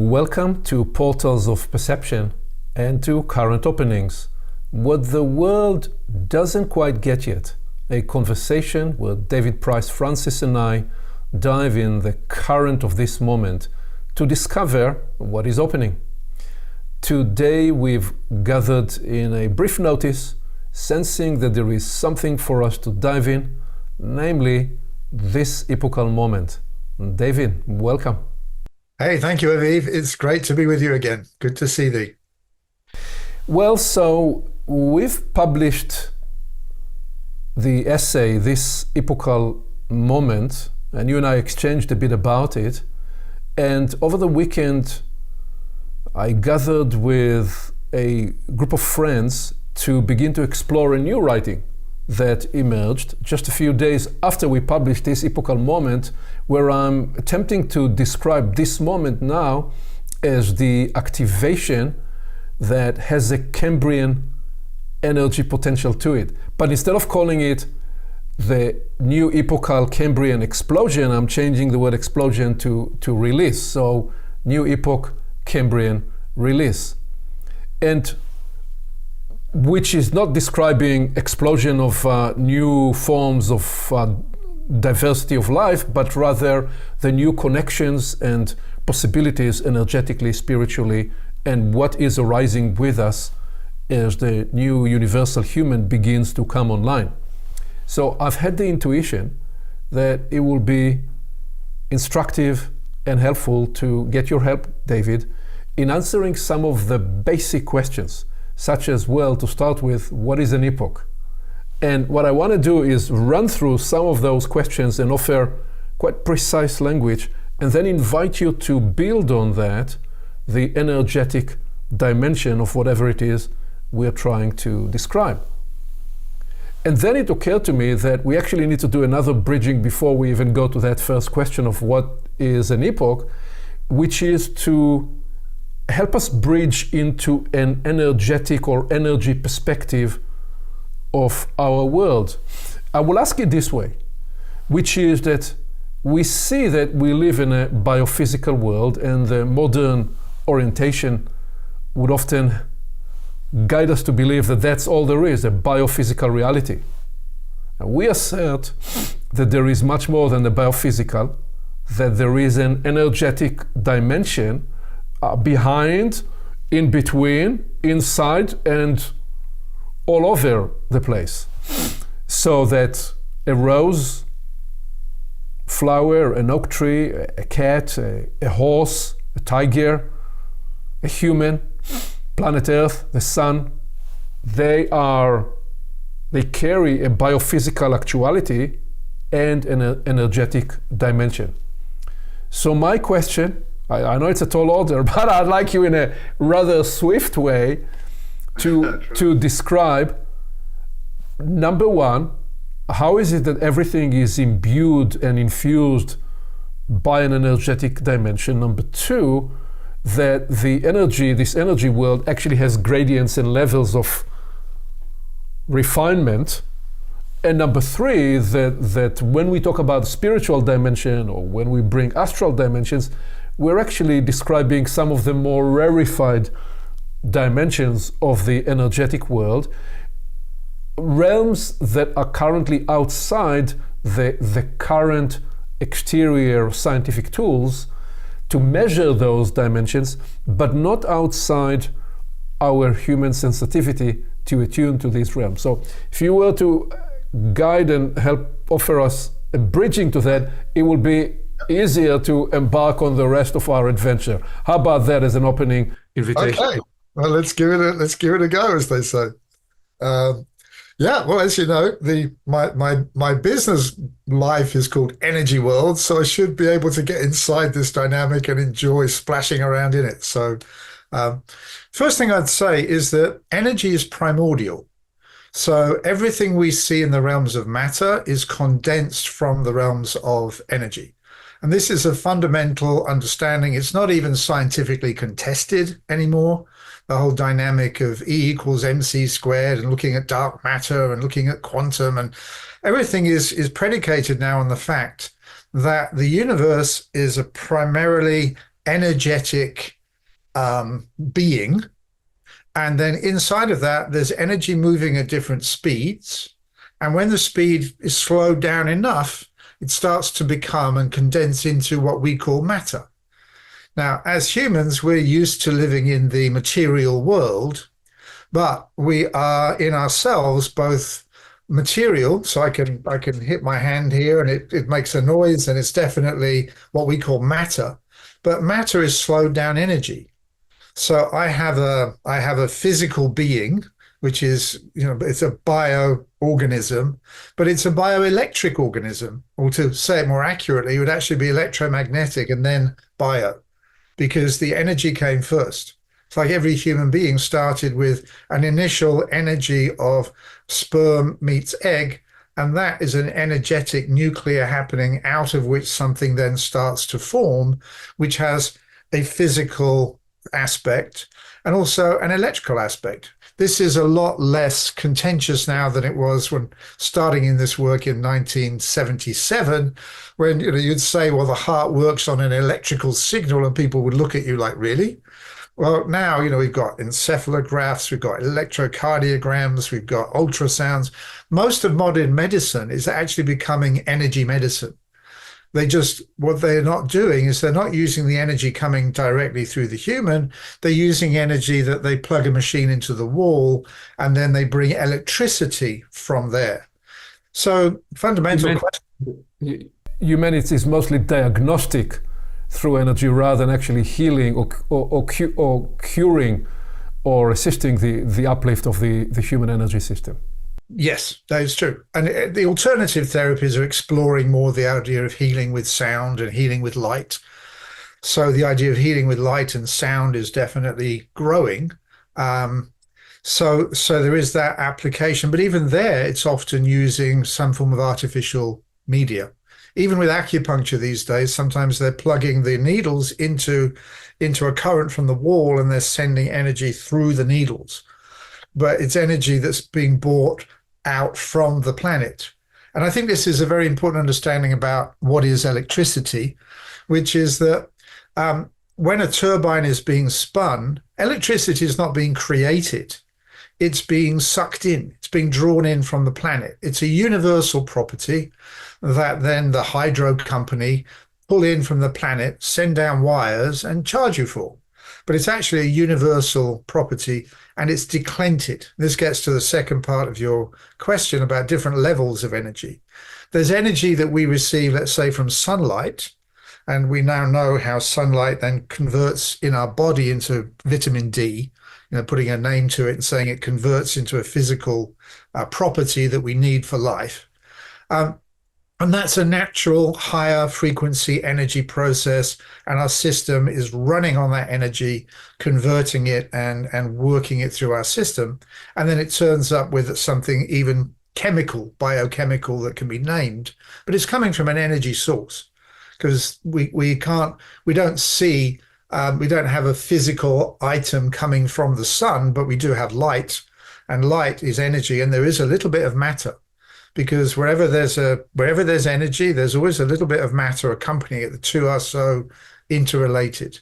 Welcome to Portals of Perception and to Current Openings. What the world doesn't quite get yet, a conversation where David Price Francis and I dive in the current of this moment to discover what is opening. Today we've gathered in a brief notice, sensing that there is something for us to dive in, namely this epochal moment. David, welcome. Hey, thank you, Aviv. It's great to be with you again. Good to see thee. Well, so we've published the essay, This Epochal Moment, and you and I exchanged a bit about it. And over the weekend, I gathered with a group of friends to begin to explore a new writing that emerged just a few days after we published this epochal moment, where I'm attempting to describe this moment now as the activation that has a Cambrian energy potential to it. But instead of calling it the new epochal Cambrian explosion, I'm changing the word explosion to release. So new epoch Cambrian release. And which is not describing explosion of new forms of diversity of life, but rather the new connections and possibilities energetically, spiritually, and what is arising with us as the new universal human begins to come online. So I've had the intuition that it will be instructive and helpful to get your help, David, in answering some of the basic questions, such as, well, to start with, what is an epoch? And what I want to do is run through some of those questions and offer quite precise language, and then invite you to build on that, the energetic dimension of whatever it is we're trying to describe. And then it occurred to me that we actually need to do another bridging before we even go to that first question of what is an epoch, which is to help us bridge into an energetic or energy perspective of our world. I will ask it this way, which is that we see that we live in a biophysical world, and the modern orientation would often guide us to believe that that's all there is, a biophysical reality. And we assert that there is much more than the biophysical, that there is an energetic dimension behind, in between, inside, and all over the place. So that a rose, flower, an oak tree, a cat, a horse, a tiger, a human, planet Earth, the sun, they carry a biophysical actuality and an energetic dimension. So my question, I know it's a tall order, but I'd like you in a rather swift way to describe, number one, how is it that everything is imbued and infused by an energetic dimension? Number two, that this energy world actually has gradients and levels of refinement. And number three, that when we talk about spiritual dimension, or when we bring astral dimensions, we're actually describing some of the more rarefied dimensions of the energetic world, realms that are currently outside the current exterior scientific tools to measure those dimensions, but not outside our human sensitivity to attune to these realms. So if you were to guide and help offer us a bridging to that, it will be easier to embark on the rest of our adventure. How about that as an opening invitation? Okay, well, let's give it a go, as they say. Yeah, well, as you know, my business life is called Energy World, so I should be able to get inside this dynamic and enjoy splashing around in it. So first thing I'd say is that energy is primordial. So everything we see in the realms of matter is condensed from the realms of energy. And this is a fundamental understanding. It's not even scientifically contested anymore. The whole dynamic of E equals MC squared, and looking at dark matter and looking at quantum, and everything is predicated now on the fact that the universe is a primarily energetic being. And then inside of that, there's energy moving at different speeds. And when the speed is slowed down enough, it starts to become and condense into what we call matter. Now, as humans, we're used to living in the material world, but we are in ourselves both material. So I can hit my hand here and it makes a noise, and it's definitely what we call matter. But matter is slowed down energy. So I have a physical being, which is, it's a bioorganism, but it's a bioelectric organism. Or to say it more accurately, it would actually be electromagnetic and then bio, because the energy came first. It's like every human being started with an initial energy of sperm meets egg, and that is an energetic nuclear happening out of which something then starts to form, which has a physical aspect and also an electrical aspect. This is a lot less contentious now than it was when starting in this work in 1977, when you'd say, well, the heart works on an electrical signal, and people would look at you like, really? Well, now, we've got encephalographs, we've got electrocardiograms, we've got ultrasounds. Most of modern medicine is actually becoming energy medicine. What they're not doing is they're not using the energy coming directly through the human. They're using energy that they plug a machine into the wall, and then they bring electricity from there. So fundamental question. Humanity is mostly diagnostic through energy rather than actually healing or curing or assisting the uplift of the human energy system. Yes, that is true. And the alternative therapies are exploring more the idea of healing with sound and healing with light. So the idea of healing with light and sound is definitely growing. So there is that application. But even there, it's often using some form of artificial media. Even with acupuncture these days, sometimes they're plugging the needles into a current from the wall, and they're sending energy through the needles. But it's energy that's being brought out from the planet. And I think this is a very important understanding about what is electricity, which is that when a turbine is being spun, electricity is not being created. It's being sucked in. It's being drawn in from the planet. It's a universal property that then the hydro company pull in from the planet, send down wires, and charge you for. But it's actually a universal property, and it's declented. This gets to the second part of your question about different levels of energy. There's energy that we receive, let's say, from sunlight, and we now know how sunlight then converts in our body into vitamin D, putting a name to it and saying it converts into a physical property that we need for life. And that's a natural higher frequency energy process, and our system is running on that energy, converting it and working it through our system. And then it turns up with something even chemical, biochemical, that can be named, but it's coming from an energy source, because we don't have a physical item coming from the sun, but we do have light, and light is energy, and there is a little bit of matter. Because wherever there's energy, there's always a little bit of matter accompanying it. The two are so interrelated.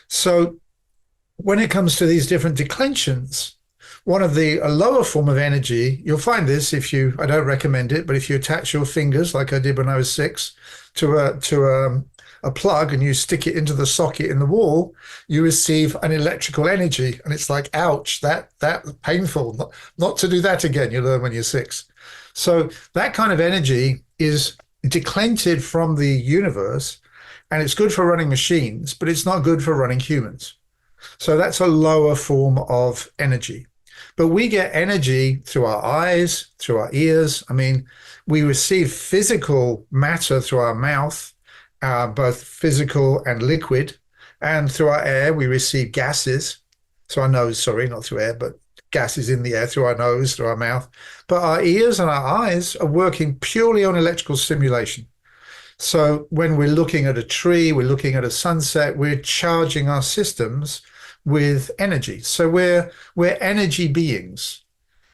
So when it comes to these different declensions, a lower form of energy, you'll find this I don't recommend it, but if you attach your fingers, like I did when I was 6, to a plug, and you stick it into the socket in the wall, you receive an electrical energy, and it's like, ouch, that's painful. Not to do that again. You learn when you're 6. So that kind of energy is declented from the universe, and it's good for running machines, but it's not good for running humans. So that's a lower form of energy. But we get energy through our eyes, through our ears. I mean, we receive physical matter through our mouth, both physical and liquid, and through our air we receive gases. So our nose, sorry, not through air, but gases in the air through our nose, through our mouth. But our ears and our eyes are working purely on electrical stimulation. So when we're looking at a tree, we're looking at a sunset, we're charging our systems with energy. So we're energy beings.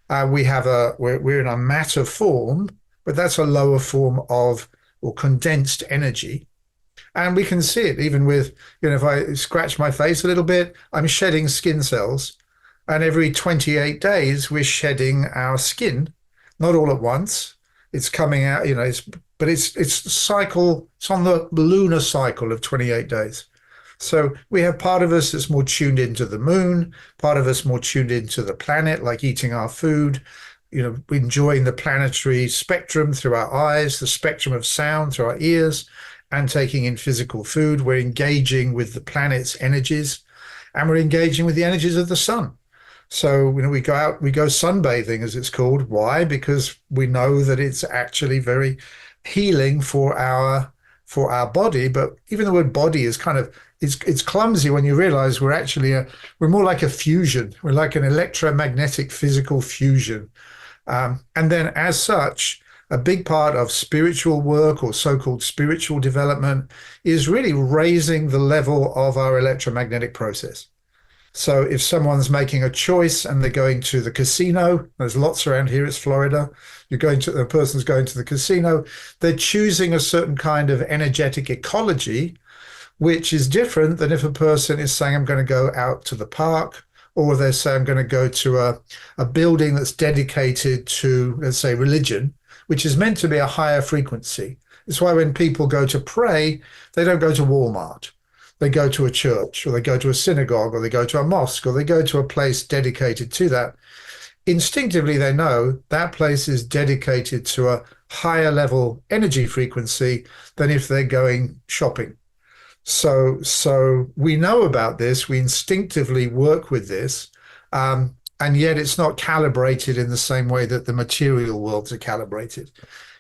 We're in a matter form, but that's a lower form of, or condensed energy. And we can see it even with, if I scratch my face a little bit, I'm shedding skin cells. And every 28 days, we're shedding our skin, not all at once. It's coming out, but it's cycle. It's on the lunar cycle of 28 days. So we have part of us that's more tuned into the moon, part of us more tuned into the planet, like eating our food, enjoying the planetary spectrum through our eyes, the spectrum of sound through our ears, and taking in physical food. We're engaging with the planet's energies, and we're engaging with the energies of the sun. So, we go out, we go sunbathing, as it's called. Why? Because we know that it's actually very healing for our body. But even the word body is it's clumsy when you realize we're more like a fusion. We're like an electromagnetic physical fusion. And then as such, a big part of spiritual work, or so-called spiritual development, is really raising the level of our electromagnetic process. So if someone's making a choice and they're going to the casino, there's lots around here, it's Florida, the person's going to the casino, they're choosing a certain kind of energetic ecology, which is different than if a person is saying, I'm going to go out to the park, or they say, I'm going to go to a building that's dedicated to, let's say, religion, which is meant to be a higher frequency. It's why when people go to pray, they don't go to Walmart. They go to a church, or they go to a synagogue, or they go to a mosque, or they go to a place dedicated to that. Instinctively, they know that place is dedicated to a higher level energy frequency than if they're going shopping. So we know about this. We instinctively work with this, and yet it's not calibrated in the same way that the material worlds are calibrated.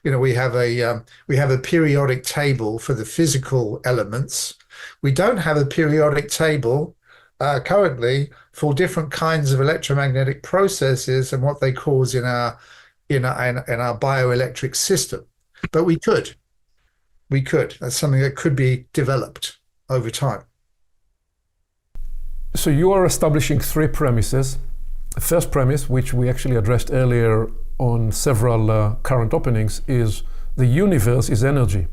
We have a periodic table for the physical elements. We don't have a periodic table currently for different kinds of electromagnetic processes and what they cause in our bioelectric system. But we could. That's something that could be developed over time. So you are establishing three premises. The first premise, which we actually addressed earlier on several current openings, is the universe is energy,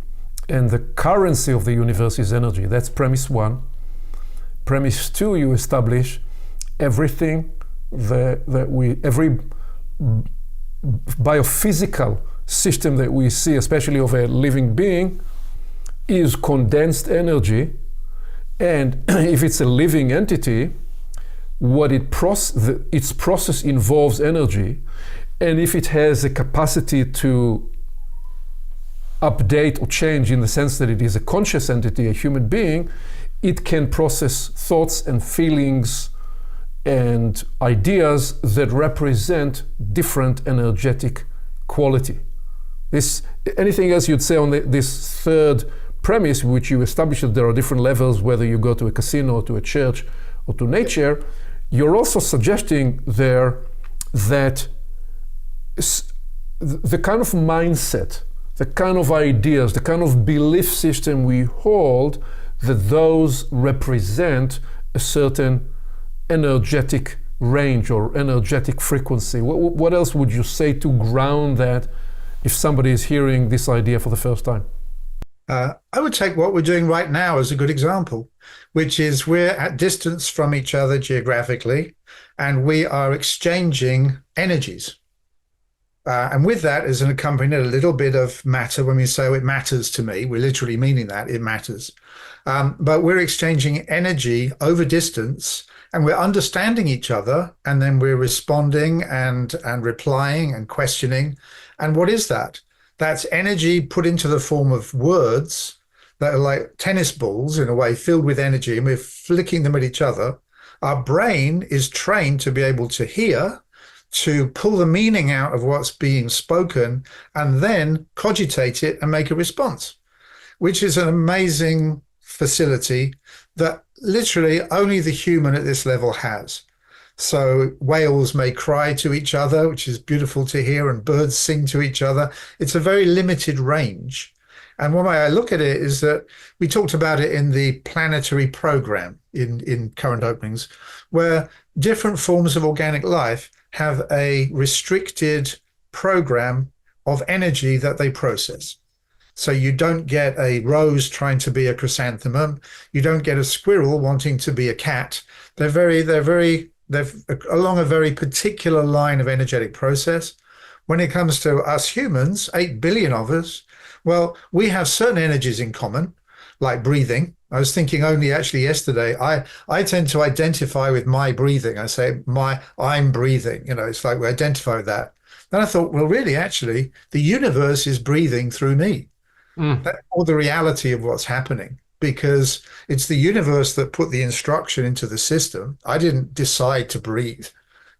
and the currency of the universe is energy. That's premise one. Premise two, you establish everything every biophysical system that we see, especially of a living being, is condensed energy. And if it's a living entity, its process involves energy. And if it has a capacity to update or change, in the sense that it is a conscious entity, a human being, it can process thoughts and feelings and ideas that represent different energetic quality. Anything else you'd say on this third premise, which you established that there are different levels, whether you go to a casino or to a church or to nature, you're also suggesting there that the kind of mindset, the kind of ideas, the kind of belief system we hold, that those represent a certain energetic range or energetic frequency. What else would you say to ground that if somebody is hearing this idea for the first time? I would take what we're doing right now as a good example, which is we're at distance from each other geographically, and we are exchanging energies. And with that is an accompanied a little bit of matter. When we say, oh, it matters to me, we're literally meaning that it matters. But we're exchanging energy over distance, and we're understanding each other, and then we're responding and replying and questioning. And what is that? That's energy put into the form of words that are like tennis balls, in a way, filled with energy, and we're flicking them at each other. Our brain is trained to be able to hear, to pull the meaning out of what's being spoken, and then cogitate it and make a response, which is an amazing facility that literally only the human at this level has. So whales may cry to each other, which is beautiful to hear, and birds sing to each other. It's a very limited range. And one way I look at it is that we talked about it in the planetary program in current openings, where different forms of organic life have a restricted program of energy that they process. So you don't get a rose trying to be a chrysanthemum. You don't get a squirrel wanting to be a cat. They're along a very particular line of energetic process. When it comes to us humans, 8 billion of us, well, we have certain energies in common, like breathing. I was thinking only actually yesterday, I tend to identify with my breathing. I say I'm breathing, it's like we identify with that. Then I thought, well, really, actually, the universe is breathing through me. That's all the reality of what's happening, because it's the universe that put the instruction into the system. I didn't decide to breathe.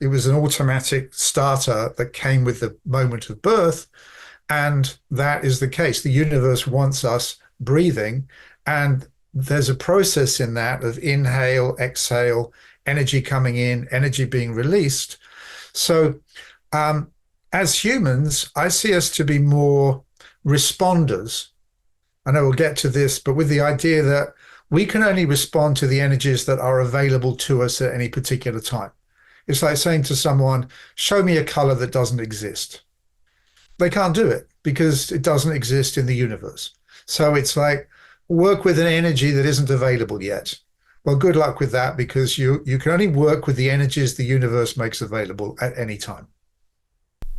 It was an automatic starter that came with the moment of birth. And that is the case. The universe wants us breathing. And there's a process in that of inhale, exhale, energy coming in, energy being released. So as humans, I see us to be more responders. I know we'll get to this, but with the idea that we can only respond to the energies that are available to us at any particular time. It's like saying to someone, show me a color that doesn't exist. They can't do it because it doesn't exist in the universe. So it's like, work with an energy that isn't available yet. Well, good luck with that, because you can only work with the energies the universe makes available at any time.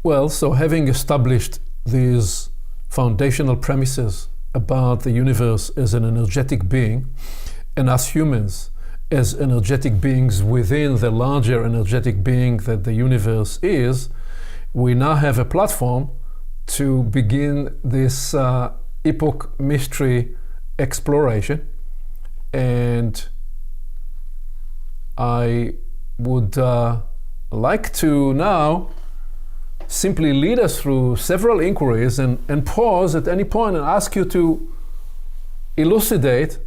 Well, so having established these foundational premises about the universe as an energetic being, and us humans as energetic beings within the larger energetic being that the universe is, we now have a platform to begin this Epoch mystery exploration. And I would like to now simply lead us through several inquiries and pause at any point and ask you to elucidate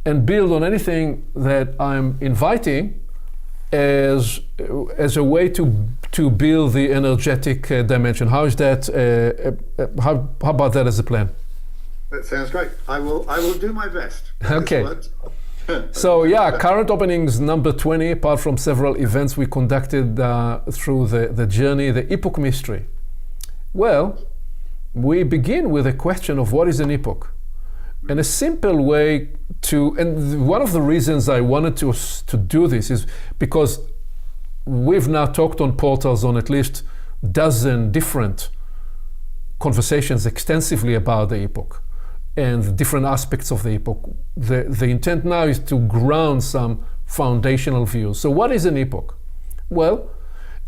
and build on anything that I'm inviting as a way to build the energetic dimension. How is that? How about that as a plan? That sounds great. I will do my best. Okay. So yeah, current openings number 20, apart from several events we conducted through the journey, the Epoch mystery. Well, we begin with a question of what is an epoch? And a simple way and one of the reasons I wanted to do this is because we've now talked on portals on at least a dozen different conversations extensively about the epoch and the different aspects of the epoch. The intent now is to ground some foundational views. So what is an epoch? Well,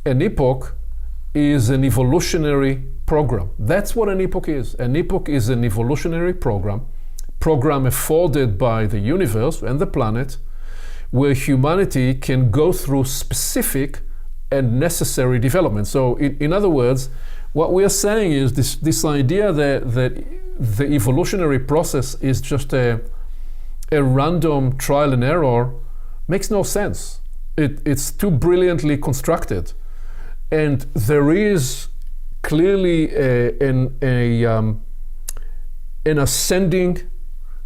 an epoch is an evolutionary program. That's what an epoch is. An epoch is an evolutionary program afforded by the universe and the planet, where humanity can go through specific and necessary development. So in other words, what we are saying is this idea that the evolutionary process is just a random trial and error makes no sense. It's too brilliantly constructed. And there is clearly an ascending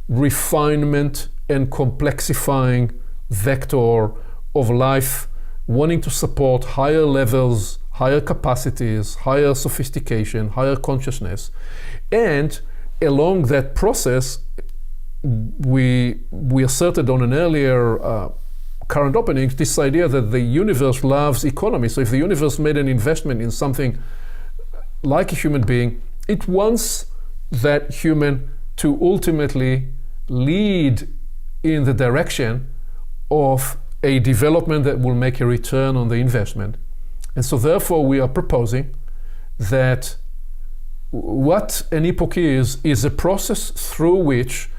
refinement and complexifying vector of life, wanting to support higher levels, higher capacities, higher sophistication, higher consciousness. And along that process, we asserted on an earlier current opening this idea that the universe loves economy. So if the universe made an investment in something like a human being, it wants that human to ultimately lead in the direction of a development that will make a return on the investment. And so therefore we are proposing that what an epoch is a process through which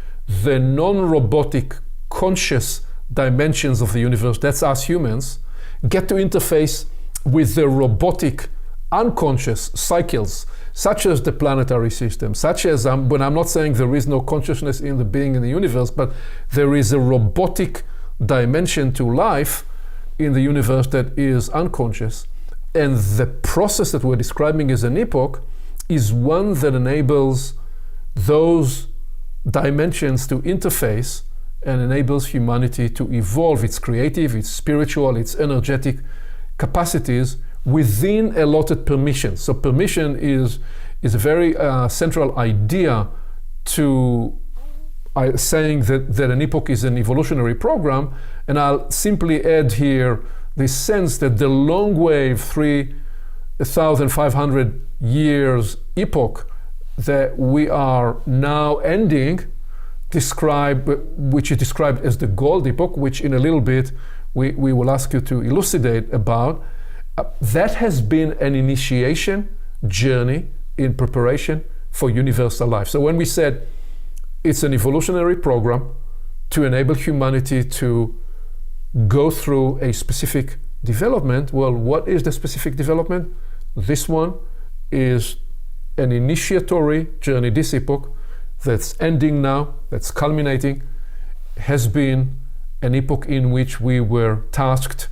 the non-robotic conscious dimensions of the universe, that's us humans, get to interface with the robotic unconscious cycles, such as the planetary system, such as, when I'm not saying there is no consciousness in the being in the universe, but there is a robotic dimension to life in the universe that is unconscious. And the process that we're describing as an epoch is one that enables those dimensions to interface and enables humanity to evolve its creative, its spiritual, its energetic capacities within allotted permission. So permission is a very central idea to saying that an epoch is an evolutionary program, and I'll simply add here this sense that the long wave 3,500 years epoch that we are now ending, which is described as the gold epoch, which in a little bit we will ask you to elucidate about, that has been an initiation journey in preparation for universal life. So when we said it's an evolutionary program to enable humanity to go through a specific development, well, what is the specific development? This one is an initiatory journey. This epoch that's ending now, that's culminating, has been an epoch in which we were tasked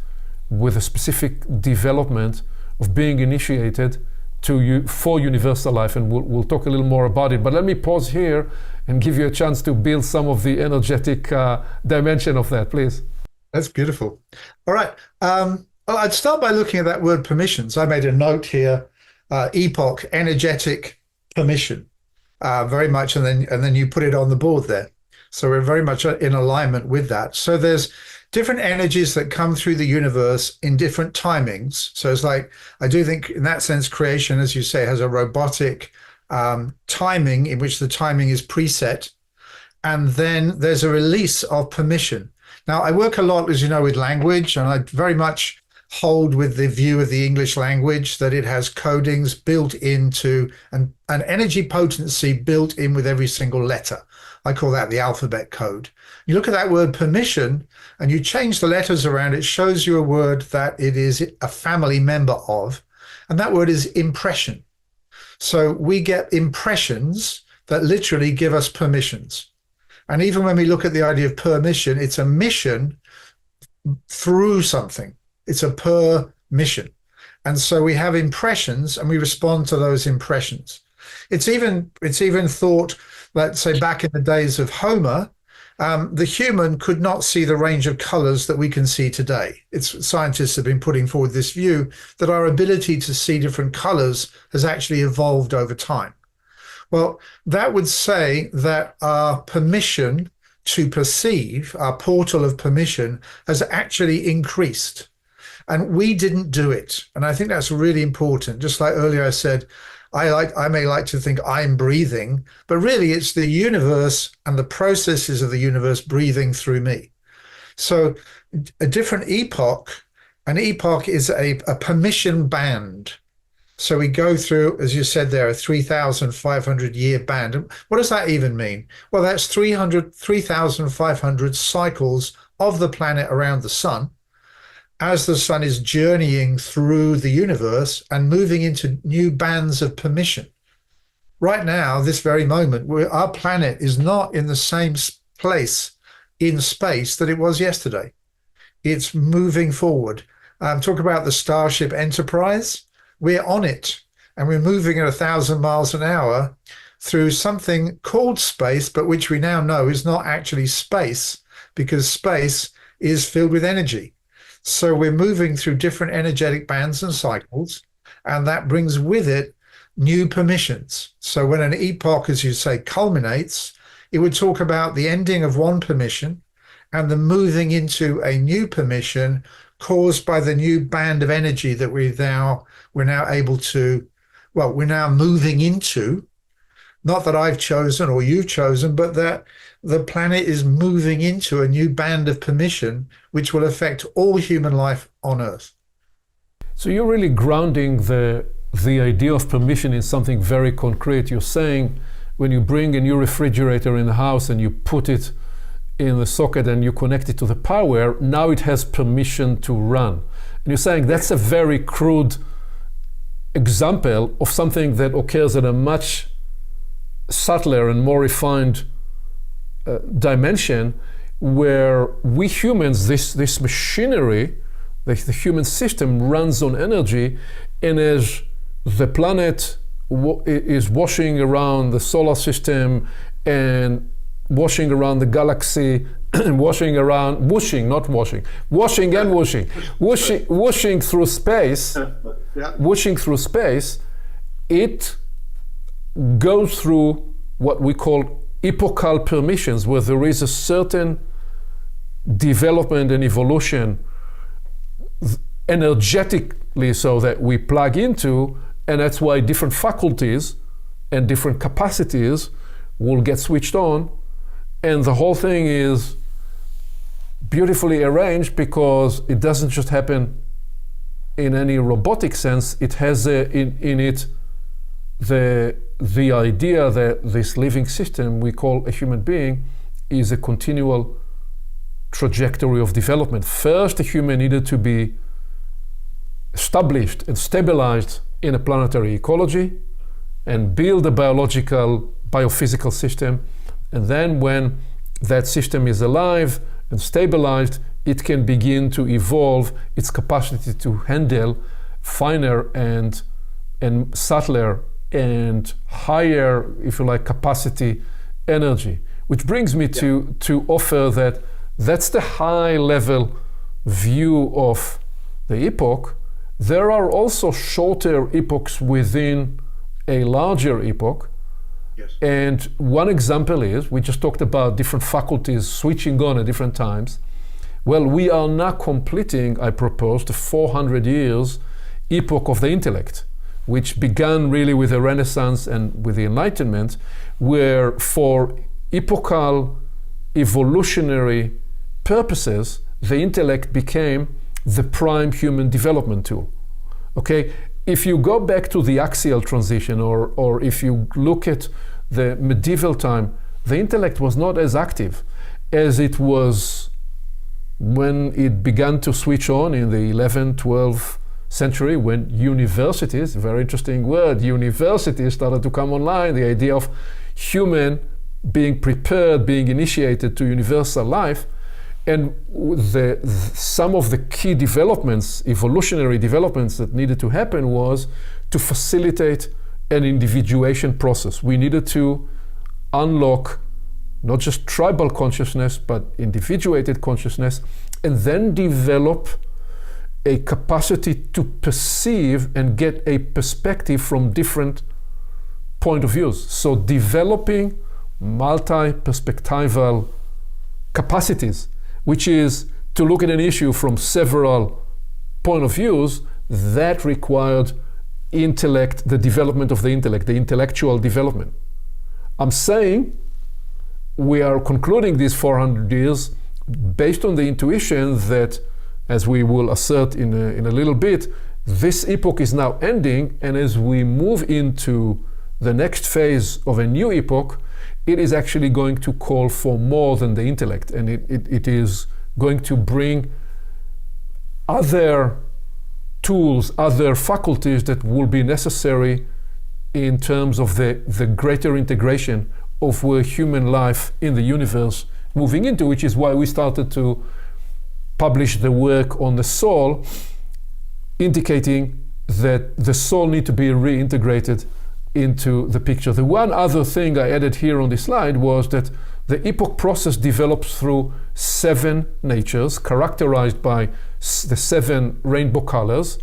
with a specific development of being initiated for universal life, and we'll talk a little more about it. But let me pause here and give you a chance to build some of the energetic dimension of that, please. That's beautiful. All right. Well, I'd start by looking at that word permissions. I made a note here, epoch, energetic permission, very much, and then you put it on the board there. So we're very much in alignment with that. So there's different energies that come through the universe in different timings. So it's like, I do think in that sense, creation, as you say, has a robotic timing in which the timing is preset. And then there's a release of permission. Now, I work a lot, as you know, with language, and I very much hold with the view of the English language that it has codings built into an energy potency built in with every single letter. I call that the alphabet code. You look at that word permission and you change the letters around, it shows you a word that it is a family member of, and that word is impression. So we get impressions that literally give us permissions. And even when we look at the idea of permission, it's a mission through something. It's a permission. And so we have impressions and we respond to those impressions. It's even thought, let's say back in the days of Homer, the human could not see the range of colors that we can see today. Scientists have been putting forward this view that our ability to see different colors has actually evolved over time. Well, that would say that our permission to perceive, our portal of permission, has actually increased. And we didn't do it. And I think that's really important. Just like earlier I said, I may like to think I'm breathing, but really it's the universe and the processes of the universe breathing through me. So a different epoch, an epoch is a permission band. So we go through, as you said there, a 3,500 year band. And what does that even mean? Well, that's 3,500 cycles of the planet around the sun, as the sun is journeying through the universe and moving into new bands of permission. Right now, this very moment, our planet is not in the same place in space that it was yesterday. It's moving forward. Talk about the Starship Enterprise. We're on it, and we're moving at 1,000 miles an hour through something called space, but which we now know is not actually space, because space is filled with energy. So we're moving through different energetic bands and cycles, and that brings with it new permissions. So when an epoch, as you say, culminates, it would talk about the ending of one permission and the moving into a new permission caused by the new band of energy that we're now moving into. Not that I've chosen or you've chosen, but that the planet is moving into a new band of permission, which will affect all human life on Earth. So you're really grounding the idea of permission in something very concrete. You're saying when you bring a new refrigerator in the house and you put it in the socket and you connect it to the power, now it has permission to run. And you're saying that's a very crude example of something that occurs at a much subtler and more refined dimension, where we humans, this machinery, the human system runs on energy, and as the planet is washing around the solar system and washing around the galaxy, washing through space, it goes through what we call epochal permissions where there is a certain development and evolution energetically so that we plug into, and that's why different faculties and different capacities will get switched on, and the whole thing is beautifully arranged because it doesn't just happen in any robotic sense. It has in it the idea that this living system we call a human being is a continual trajectory of development. First, the human needed to be established and stabilized in a planetary ecology and build a biophysical system. And then when that system is alive and stabilized, it can begin to evolve its capacity to handle finer and subtler and higher, if you like, capacity energy. Which brings me to offer that that's the high level view of the epoch. There are also shorter epochs within a larger epoch. Yes. And one example is, we just talked about different faculties switching on at different times. Well, we are now completing, I propose, the 400 years epoch of the intellect, which began really with the Renaissance and with the Enlightenment, where for epochal evolutionary purposes, the intellect became the prime human development tool. Okay, if you go back to the axial transition, or if you look at the medieval time, the intellect was not as active as it was when it began to switch on in the 11th, 12th century, when universities, very interesting word, universities started to come online, the idea of human being prepared, being initiated to universal life. And some of the key developments, evolutionary developments that needed to happen was to facilitate an individuation process. We needed to unlock not just tribal consciousness, but individuated consciousness, and then develop a capacity to perceive and get a perspective from different point of views. So developing multi-perspectival capacities, which is to look at an issue from several point of views, that required intellect, the development of the intellect, the intellectual development. I'm saying we are concluding these 400 years based on the intuition that, as we will assert in a little bit, this epoch is now ending, and as we move into the next phase of a new epoch, it is actually going to call for more than the intellect, and it is going to bring other tools, other faculties that will be necessary in terms of the greater integration of where human life in the universe moving into, which is why we started to publish the work on the soul, indicating that the soul need to be reintegrated into the picture. The one other thing I added here on this slide was that the epoch process develops through 7 natures, characterized by the 7 rainbow colors,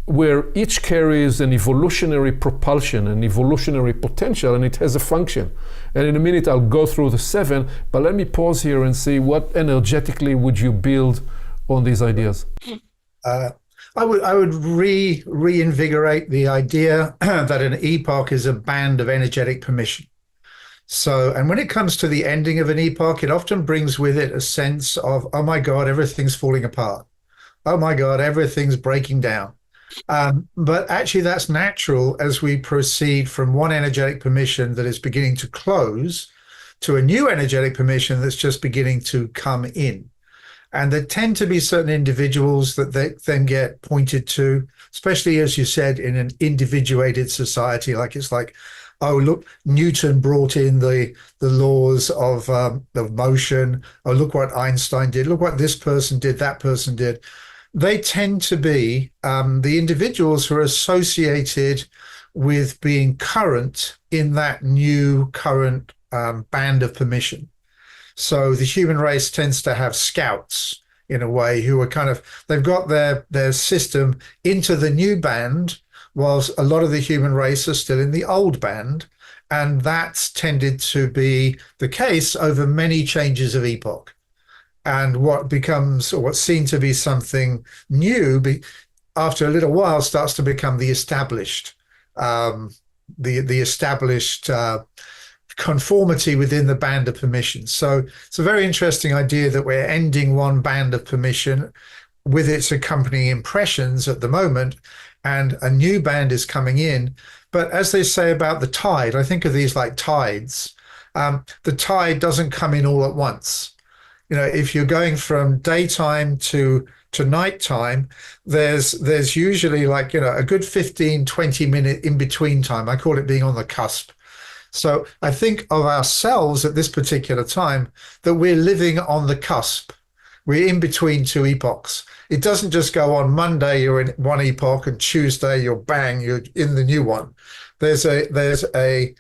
where each carries an evolutionary propulsion, an evolutionary potential, and it has a function. And in a minute I'll go through the 7, but let me pause here and see what energetically would you build on these ideas. I would reinvigorate the idea that an epoch is a band of energetic permission. So, and when it comes to the ending of an epoch, it often brings with it a sense of, oh my God, everything's falling apart. Oh my God, everything's breaking down. But actually that's natural as we proceed from one energetic permission that is beginning to close to a new energetic permission that's just beginning to come in. And there tend to be certain individuals that they then get pointed to, especially, as you said, in an individuated society. Like it's like, oh, look, Newton brought in the laws of motion. Oh, look what Einstein did. Look what this person did, that person did. They tend to be the individuals who are associated with being current in that new current band of permission. So the human race tends to have scouts in a way who are kind of, they've got their system into the new band, whilst a lot of the human race are still in the old band. And that's tended to be the case over many changes of epoch. And what becomes, or what's seen to be something new, after a little while starts to become the established, the established conformity within the band of permission. So it's a very interesting idea that we're ending one band of permission with its accompanying impressions at the moment, and a new band is coming in. But as they say about the tide, I think of these like tides. The tide doesn't come in all at once. You know, if you're going from daytime to nighttime, there's usually like, you know, a good 15, 20 minute in between time. I call it being on the cusp. So I think of ourselves at this particular time that we're living on the cusp. We're in between two epochs. It doesn't just go on Monday, you're in one epoch, and Tuesday, you're in the new one. There's an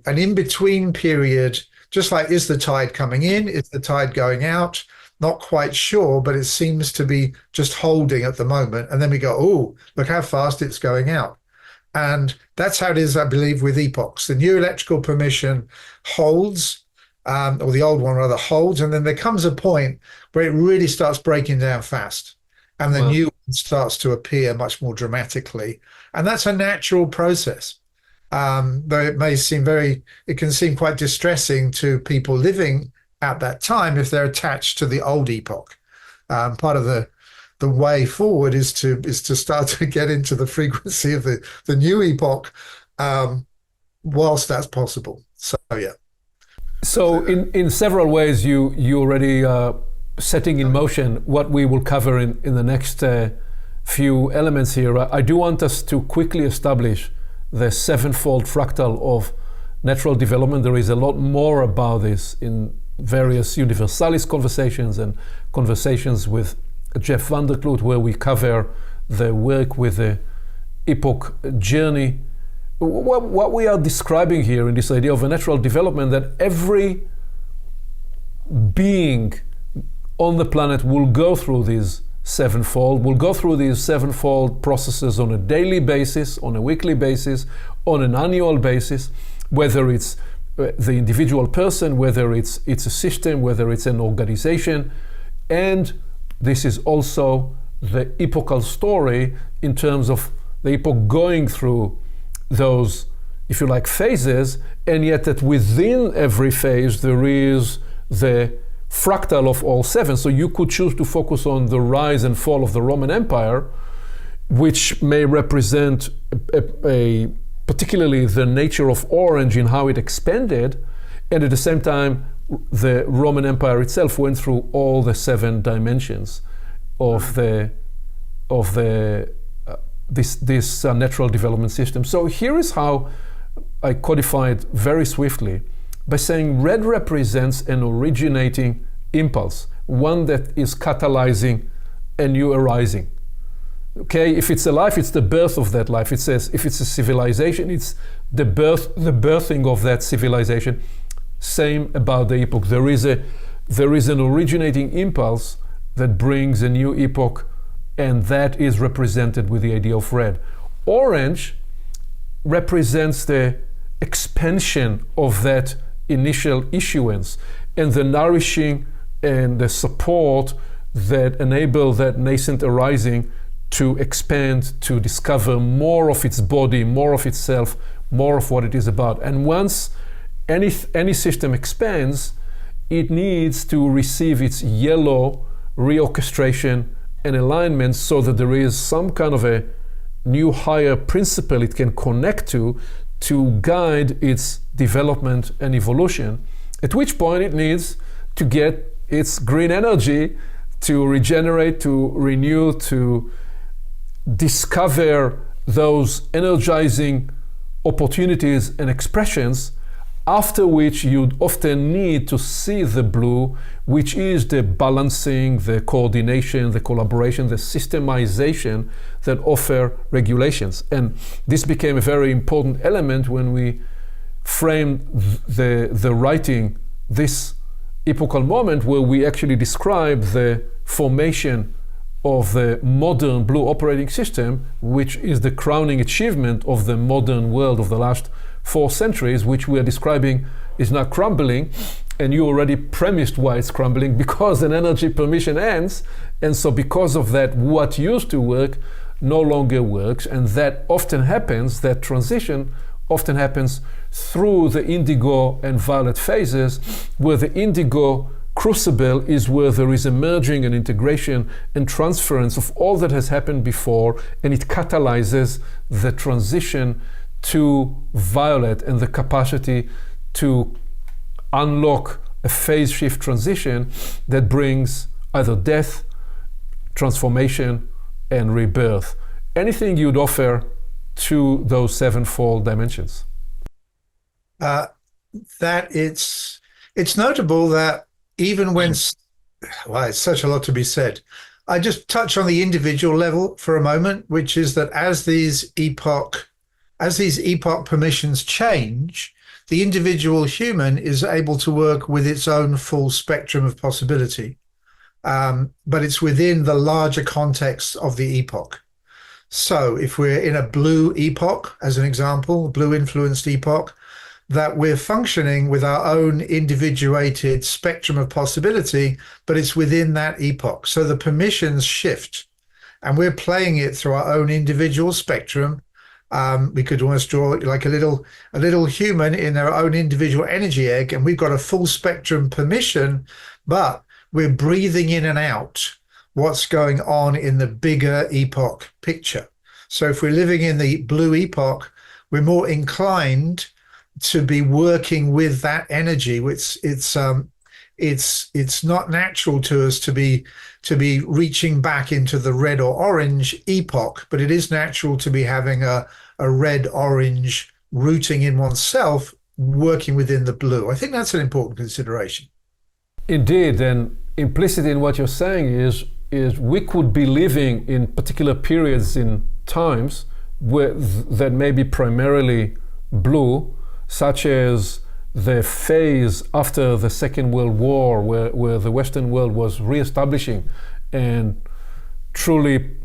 in-between period, just like, is the tide coming in? Is the tide going out? Not quite sure, but it seems to be just holding at the moment. And then we go, oh, look how fast it's going out. And that's how it is, I believe, with epochs. The new electrical permission holds, or the old one rather holds, and then there comes a point where it really starts breaking down fast. And the new one starts to appear much more dramatically. And that's a natural process. Though it can seem quite distressing to people living at that time if they're attached to the old epoch. Part of the way forward is to start to get into the frequency of the new epoch, whilst that's possible. So yeah. So in several ways you already setting in motion what we will cover in the next few elements here. I do want us to quickly establish the sevenfold fractal of natural development. There is a lot more about this in various Universalis conversations and conversations with Jeff van der Kloot, where we cover the work with the Epoch journey. What we are describing here in this idea of a natural development, that every being on the planet will go through these sevenfold, processes on a daily basis, on a weekly basis, on an annual basis, whether it's the individual person, whether it's a system, whether it's an organization. And this is also the epochal story in terms of the epoch going through those, if you like, phases, and yet that within every phase there is the fractal of all seven. So you could choose to focus on the rise and fall of the Roman Empire, which may represent particularly the nature of orange in how it expanded, and at the same time the Roman Empire itself went through all the seven dimensions of this natural development system. So here is how I codify it very swiftly by saying red represents an originating impulse, one that is catalyzing a new arising. Okay, if it's a life, it's the birth of that life. It says if it's a civilization, it's the birthing of that civilization. Same about the epoch. There is an originating impulse that brings a new epoch, and that is represented with the idea of red. Orange represents the expansion of that initial issuance and the nourishing and the support that enable that nascent arising to expand, to discover more of its body, more of itself, more of what it is about. And once any system expands, it needs to receive its yellow reorchestration and alignment so that there is some kind of a new higher principle it can connect to guide its development and evolution, at which point it needs to get its green energy to regenerate, to renew, to discover those energizing opportunities and expressions, after which you'd often need to see the blue, which is the balancing, the coordination, the collaboration, the systemization that offer regulations. And this became a very important element when we framed the writing, this epochal moment, where we actually describe the formation of the modern blue operating system, which is the crowning achievement of the modern world of the last 4 centuries, which we are describing is now crumbling, and you already premised why it's crumbling, because an energy permission ends, and so because of that, what used to work no longer works, and that often happens, that transition often happens through the indigo and violet phases, where the indigo crucible is where there is a merging and integration and transference of all that has happened before, and it catalyzes the transition to violet and the capacity to unlock a phase shift transition that brings either death, transformation, and rebirth. Anything you'd offer to those sevenfold dimensions? That it's notable that even when, well, it's such a lot to be said. I just touch on the individual level for a moment, which is that as these epoch permissions change, the individual human is able to work with its own full spectrum of possibility, but it's within the larger context of the epoch. So if we're in a blue epoch, as an example, blue influenced epoch, that we're functioning with our own individuated spectrum of possibility, but it's within that epoch. So the permissions shift, and we're playing it through our own individual spectrum. We could almost draw like a little human in their own individual energy egg, and we've got a full spectrum permission, but we're breathing in and out what's going on in the bigger epoch picture. So if we're living in the blue epoch, we're more inclined to be working with that energy. It's not natural to us to be reaching back into the red or orange epoch, but it is natural to be having a red-orange rooting in oneself, working within the blue. I think that's an important consideration. Indeed, and implicit in what you're saying is we could be living in particular periods in times where that may be primarily blue, such as the phase after the Second World War, where the Western world was re-establishing and truly,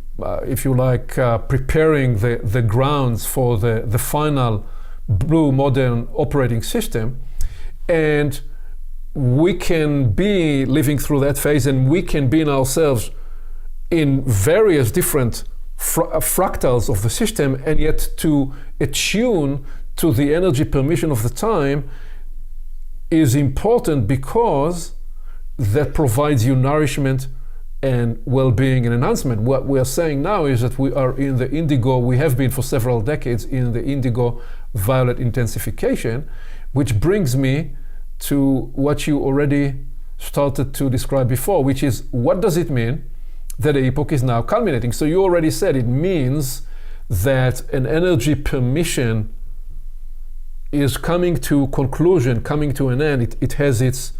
if you like, preparing the grounds for the final blue modern operating system. And we can be living through that phase, and we can be in ourselves in various different fractals of the system, and yet to attune to the energy permission of the time is important, because that provides you nourishment and well-being and enhancement. What we are saying now is that we are in the indigo, we have been for several decades in the indigo violet intensification, which brings me to what you already started to describe before, which is, what does it mean that the epoch is now culminating? So you already said it means that an energy permission is coming to conclusion, coming to an end. It has its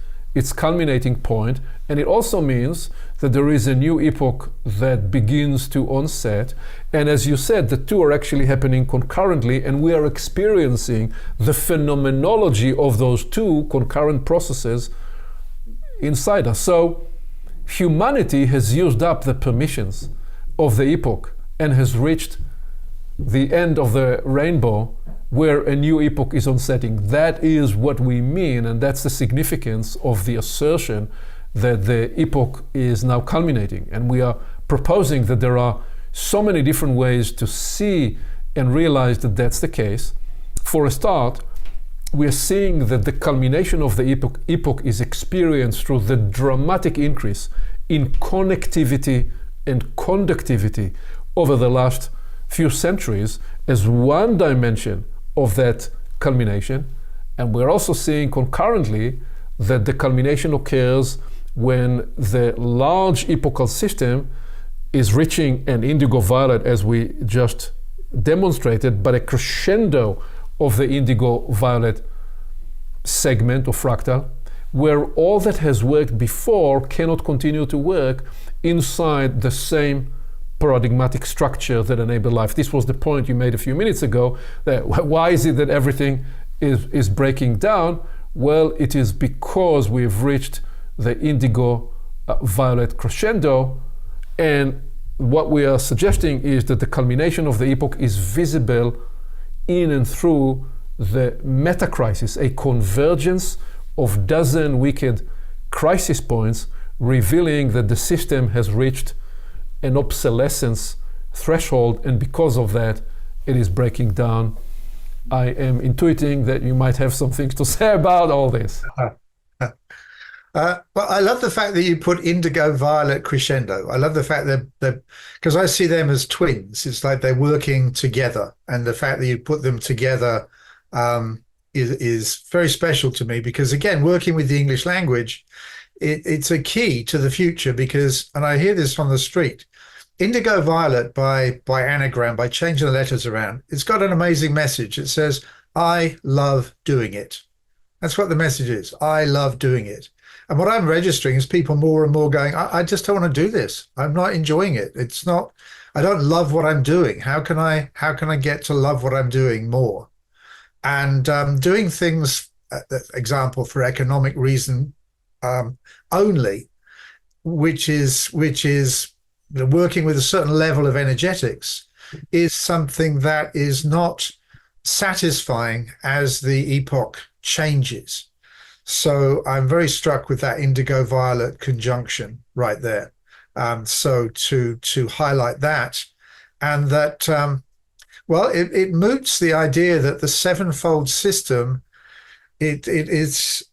culminating point, and it also means that there is a new epoch that begins to onset. And as you said, the two are actually happening concurrently, and we are experiencing the phenomenology of those two concurrent processes inside us. So humanity has used up the permissions of the epoch and has reached the end of the rainbow, where a new epoch is onsetting. That is what we mean, and that's the significance of the assertion that the epoch is now culminating. And we are proposing that there are so many different ways to see and realize that that's the case. For a start, we are seeing that the culmination of the epoch is experienced through the dramatic increase in connectivity and conductivity over the last few centuries as one dimension of that culmination. And we're also seeing concurrently that the culmination occurs when the large epochal system is reaching an indigo violet, as we just demonstrated, but a crescendo of the indigo violet segment or fractal, where all that has worked before cannot continue to work inside the same paradigmatic structure that enabled life. This was the point you made a few minutes ago, that why is it that everything is breaking down? Well, it is because we've reached the indigo violet crescendo, and what we are suggesting is that the culmination of the epoch is visible in and through the meta-crisis, a convergence of dozen wicked crisis points, revealing that the system has reached an obsolescence threshold, and because of that, it is breaking down. I am intuiting that you might have some things to say about all this. Well, I love the fact that you put indigo, violet, crescendo. I love the fact that because I see them as twins. It's like they're working together, and the fact that you put them together is very special to me. Because again, working with the English language, it's a key to the future. Because, and I hear this on the street, indigo violet by anagram, by changing the letters around, it's got an amazing message. It says, "I love doing it." That's what the message is. I love doing it. And what I'm registering is people more and more going, I just don't want to do this. I'm not enjoying it. It's not, I don't love what I'm doing. How can I get to love what I'm doing more? And doing things, example, for economic reason only, which is working with a certain level of energetics, is something that is not satisfying as the epoch changes. So I'm very struck with that indigo violet conjunction right there. So to highlight that, and that well, it moots the idea that the sevenfold system, it is.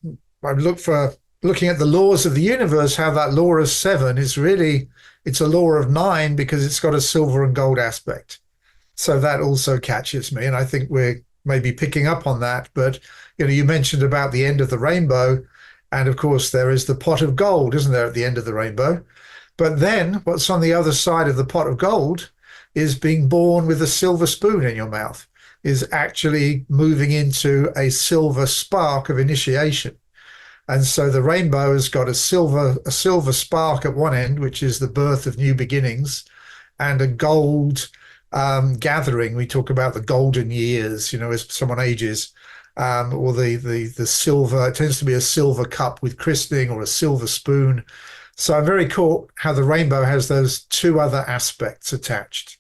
I looking at the laws of the universe, how that law of 7 is really, it's a law of 9 because it's got a silver and gold aspect. So that also catches me, and I think we're maybe picking up on that. But you mentioned about the end of the rainbow, and of course there is the pot of gold, isn't there, at the end of the rainbow? But then what's on the other side of the pot of gold is being born with a silver spoon in your mouth, is actually moving into a silver spark of initiation. And so the rainbow has got a silver spark at one end, which is the birth of new beginnings, and a gold gathering. We talk about the golden years, as someone ages, or the silver. It tends to be a silver cup with christening, or a silver spoon. So I'm very caught how the rainbow has those two other aspects attached.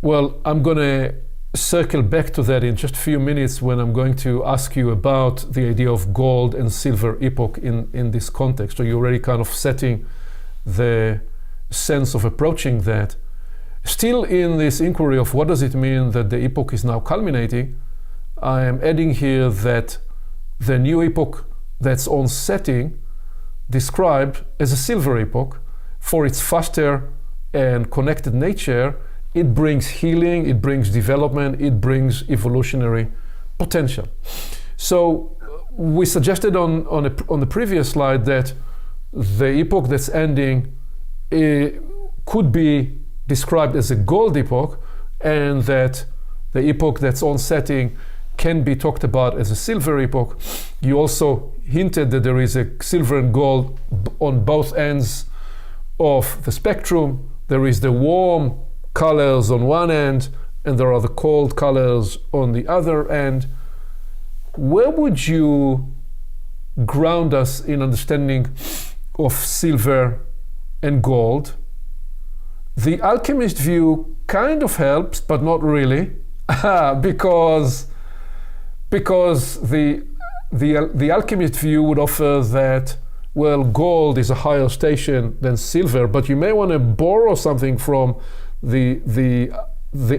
Well, I'm going to circle back to that in just a few minutes when I'm going to ask you about the idea of gold and silver epoch in this context. So you're already kind of setting the sense of approaching that. Still in this inquiry of what does it mean that the epoch is now culminating, I am adding here that the new epoch that's on setting, described as a silver epoch, for its faster and connected nature, it brings healing, it brings development, it brings evolutionary potential. So we suggested on the previous slide that the epoch that's ending could be described as a gold epoch, and that the epoch that's on setting can be talked about as a silver epoch. You also hinted that there is a silver and gold on both ends of the spectrum. There is the warm colors on one end, and there are the cold colors on the other end. Where would you ground us in understanding of silver and gold? The alchemist view kind of helps, but not really, because the alchemist view would offer that, well, gold is a higher station than silver, but you may want to borrow something from the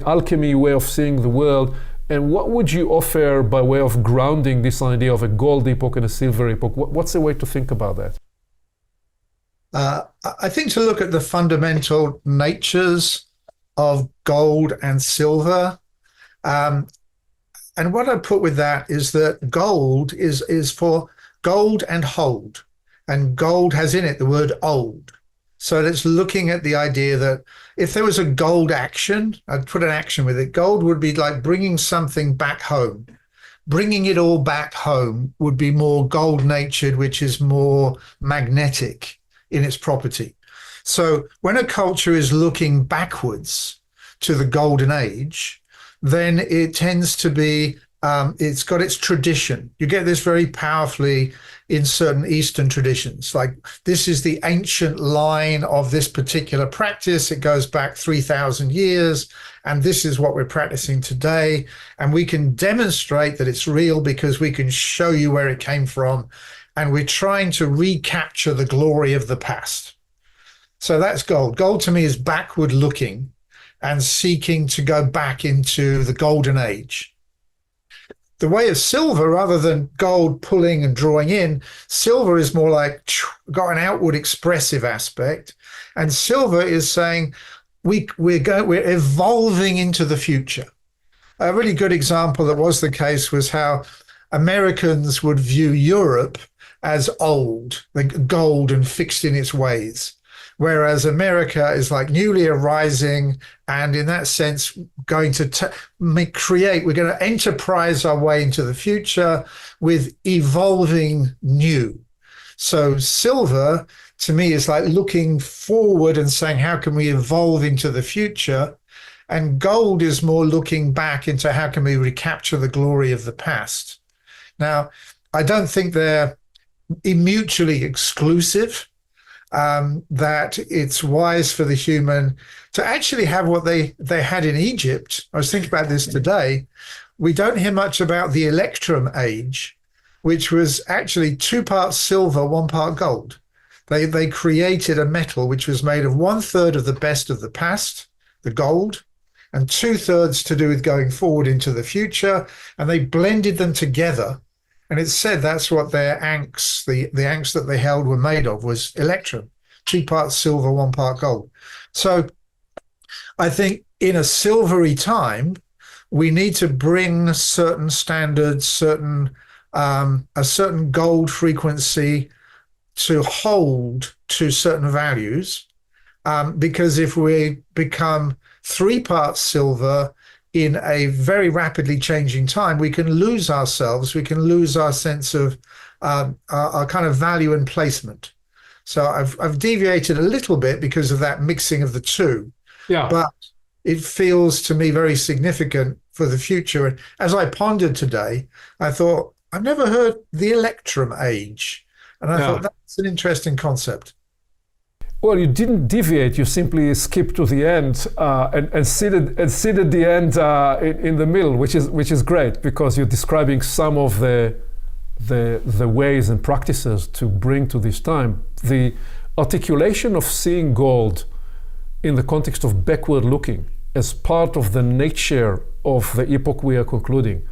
alchemy way of seeing the world. And what would you offer by way of grounding this idea of a gold epoch and a silver epoch? What's the way to think about that? I think to look at the fundamental natures of gold and silver. And what I put with that is that gold is for gold and hold. And gold has in it the word old. So it's looking at the idea that if there was a gold action, I'd put an action with it. Gold would be like bringing something back home. Bringing it all back home would be more gold-natured, which is more magnetic in its property. So when a culture is looking backwards to the golden age, then it tends to be it's got its tradition. You get this very powerfully in certain Eastern traditions. Like, this is the ancient line of this particular practice. It goes back 3,000 years, and this is what we're practicing today. And we can demonstrate that it's real because we can show you where it came from. And we're trying to recapture the glory of the past. So that's gold. Gold to me is backward looking and seeking to go back into the golden age. The way of silver, rather than gold pulling and drawing in, silver is more like got an outward expressive aspect, and silver is saying we're evolving into the future. A really good example that was the case was how Americans would view Europe as old, like gold and fixed in its ways, whereas America is like newly arising, and in that sense going to we're going to enterprise our way into the future with evolving new. So silver to me is like looking forward and saying, how can we evolve into the future? And gold is more looking back into how can we recapture the glory of the past. Now, I don't think they're mutually exclusive. That it's wise for the human to actually have what they had in Egypt. I was thinking about this today. We don't hear much about the Electrum age, which was actually 2 parts silver, 1 part gold. They created a metal which was made of 1/3 of the best of the past, the gold, and 2/3 to do with going forward into the future. And they blended them together. And it's said that's what their ankhs, the ankhs that they held were made of, was electrum, 2 parts silver, 1 part gold. So I think in a silvery time, we need to bring certain standards, a certain gold frequency to hold to certain values. Because if we become 3 parts silver in a very rapidly changing time, we can lose ourselves. We can lose our sense of our kind of value and placement. So I've deviated a little bit because of that mixing of the two. Yeah. But it feels to me very significant for the future. And as I pondered today, I thought, I've never heard the Electrum age. And I thought that's an interesting concept. Well, you didn't deviate. You simply skipped to the end and seated the end in the middle, which is great because you're describing some of the ways and practices to bring to this time. The articulation of seeing gold in the context of backward looking as part of the nature of the epoch we are concluding,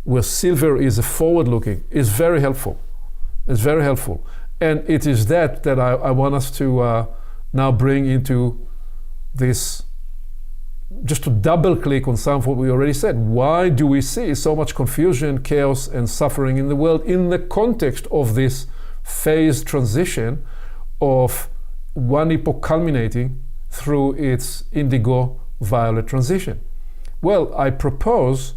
where silver is a forward looking, is very helpful. It's very helpful. And it is that I want us to now bring into this, just to double click on some of what we already said. Why do we see so much confusion, chaos, and suffering in the world in the context of this phased transition of one epoch culminating through its indigo-violet transition? Well, I propose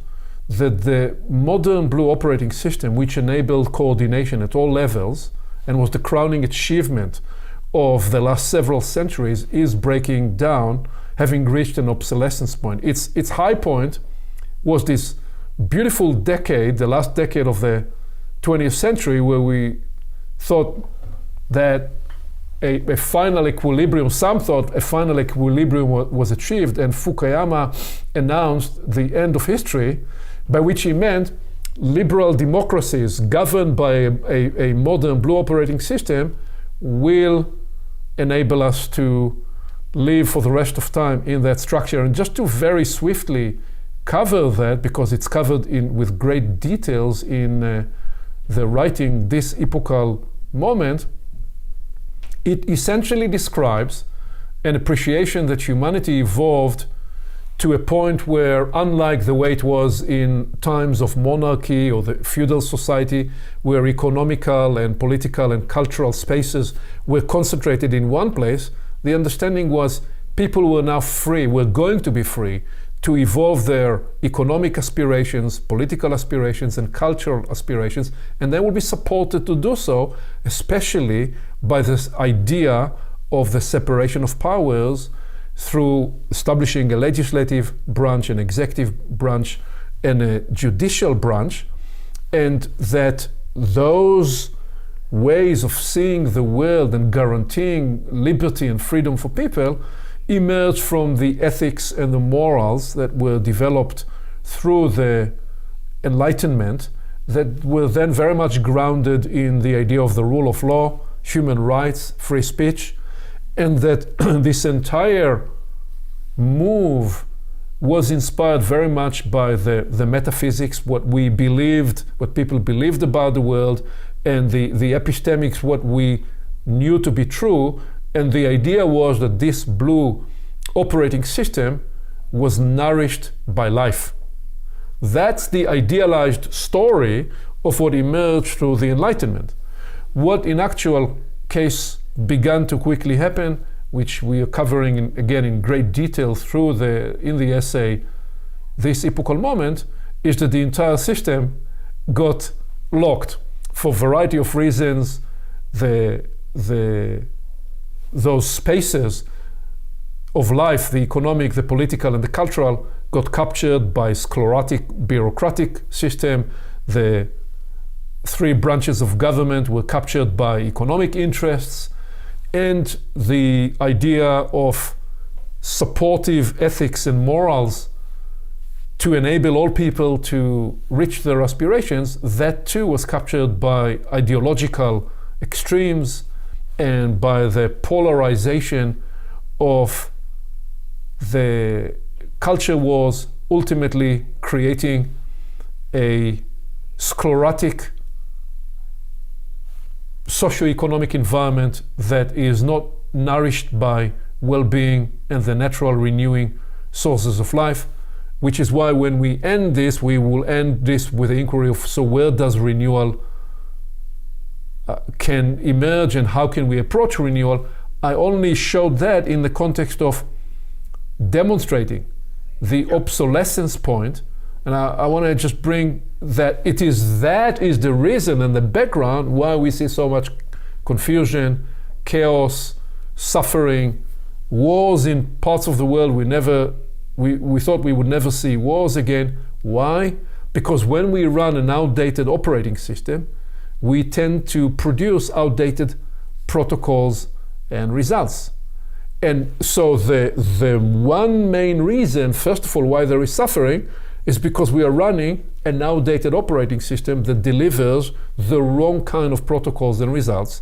that the modern blue operating system, which enabled coordination at all levels and was the crowning achievement of the last several centuries, is breaking down, having reached an obsolescence point. Its high point was this beautiful decade, the last decade of the 20th century, where we thought that a final equilibrium, some thought a final equilibrium was achieved, and Fukuyama announced the end of history, by which he meant liberal democracies governed by a modern blue operating system will enable us to live for the rest of time in that structure. And just to very swiftly cover that, because it's covered with great details in the writing, this epochal moment, it essentially describes an appreciation that humanity evolved to a point where, unlike the way it was in times of monarchy or the feudal society, where economical and political and cultural spaces were concentrated in one place, the understanding was people were now free, were going to be free to evolve their economic aspirations, political aspirations, and cultural aspirations, and they will be supported to do so, especially by this idea of the separation of powers through establishing a legislative branch, an executive branch, and a judicial branch, and that those ways of seeing the world and guaranteeing liberty and freedom for people emerged from the ethics and the morals that were developed through the Enlightenment, that were then very much grounded in the idea of the rule of law, human rights, free speech, and that this entire move was inspired very much by the metaphysics, what we believed, what people believed about the world, and the epistemics, what we knew to be true. And the idea was that this blue operating system was nourished by life. That's the idealized story of what emerged through the Enlightenment. What in actual case began to quickly happen, which we are covering again in great detail in the essay, this epochal moment, is that the entire system got locked for a variety of reasons. Those spaces of life, the economic, the political, and the cultural, got captured by sclerotic bureaucratic system. The three branches of government were captured by economic interests, and the idea of supportive ethics and morals to enable all people to reach their aspirations, that too was captured by ideological extremes and by the polarization of the culture wars, ultimately creating a sclerotic socioeconomic environment that is not nourished by well-being and the natural renewing sources of life, which is why when we end this, we will end this with the inquiry of, so where does renewal can emerge and how can we approach renewal? I only showed that in the context of demonstrating the obsolescence point, and I want to just bring that that is the reason and the background why we see so much confusion, chaos, suffering, wars in parts of the world we thought we would never see wars again. Why? Because when we run an outdated operating system, we tend to produce outdated protocols and results. And so the one main reason, first of all, why there is suffering is because we are running an outdated operating system that delivers the wrong kind of protocols and results.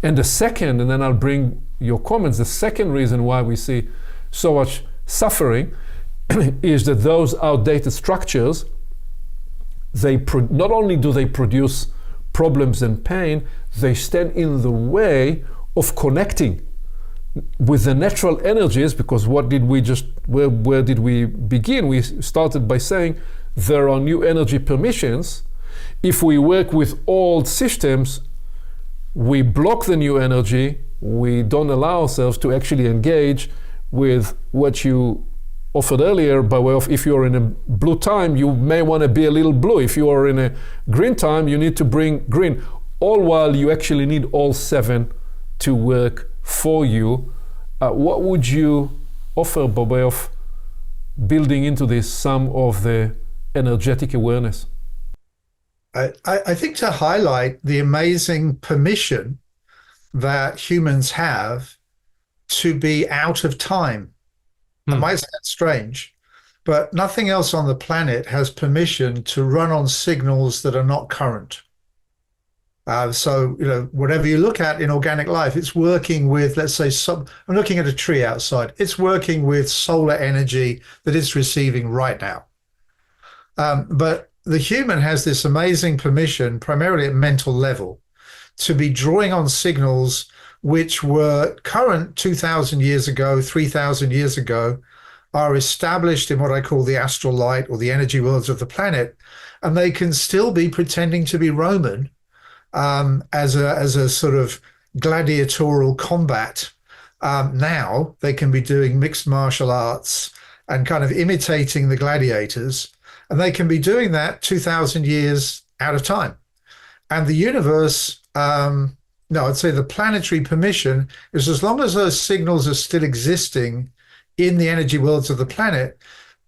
And the second, and then I'll bring your comments, the second reason why we see so much suffering is that those outdated structures, not only do they produce problems and pain, they stand in the way of connecting with the natural energies, because where did we begin? We started by saying there are new energy permissions. If we work with old systems, we block the new energy. We don't allow ourselves to actually engage with what you offered earlier by way of, if you're in a blue time, you may want to be a little blue. If you are in a green time, you need to bring green, all while you actually need all seven to work for you. What would you offer by way of building into this some of the energetic awareness? I think to highlight the amazing permission that humans have to be out of time. It might sound strange, but nothing else on the planet has permission to run on signals that are not current. So, whatever you look at in organic life, it's working with, let's say, I'm looking at a tree outside. It's working with solar energy that it's receiving right now. But the human has this amazing permission, primarily at mental level, to be drawing on signals which were current 2,000 years ago, 3,000 years ago, are established in what I call the astral light or the energy worlds of the planet, and they can still be pretending to be Roman as a sort of gladiatorial combat. Now they can be doing mixed martial arts and kind of imitating the gladiators, and they can be doing that 2,000 years out of time. And the universe, I'd say the planetary permission is, as long as those signals are still existing in the energy worlds of the planet,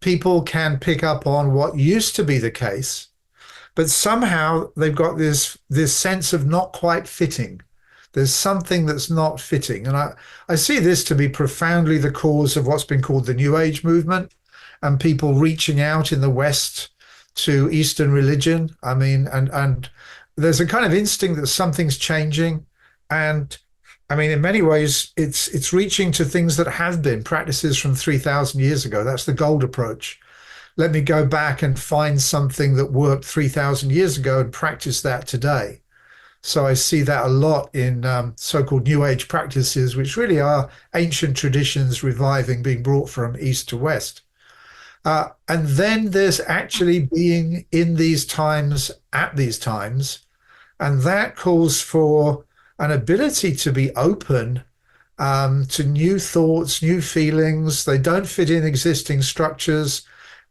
people can pick up on what used to be the case, but somehow they've got this sense of not quite fitting. There's something that's not fitting. And I see this to be profoundly the cause of what's been called the New Age movement and people reaching out in the West to Eastern religion. I mean, and there's a kind of instinct that something's changing. And I mean, in many ways, it's reaching to things that have been practices from 3,000 years ago. That's the gold approach. Let me go back and find something that worked 3,000 years ago and practice that today. So I see that a lot in so-called New Age practices, which really are ancient traditions reviving, being brought from east to west. And then there's actually being in these times, at these times, and that calls for an ability to be open to new thoughts, new feelings. They don't fit in existing structures,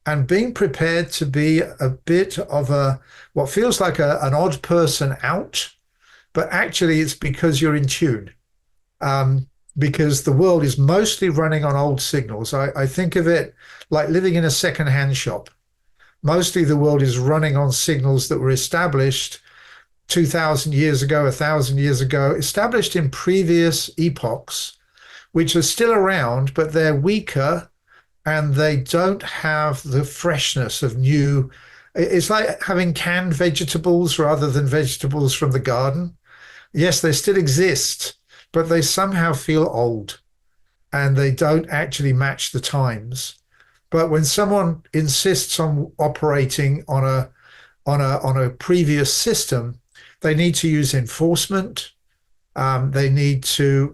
and being prepared to be a bit of what feels like an odd person out, but actually it's because you're in tune. Because the world is mostly running on old signals. I think of it like living in a second-hand shop. Mostly the world is running on signals that were established 2,000 years ago, 1,000 years ago, established in previous epochs, which are still around, but they're weaker and they don't have the freshness of new. It's like having canned vegetables rather than vegetables from the garden. Yes, they still exist, but they somehow feel old and they don't actually match the times. But when someone insists on operating on a previous system, they need to use enforcement. They need to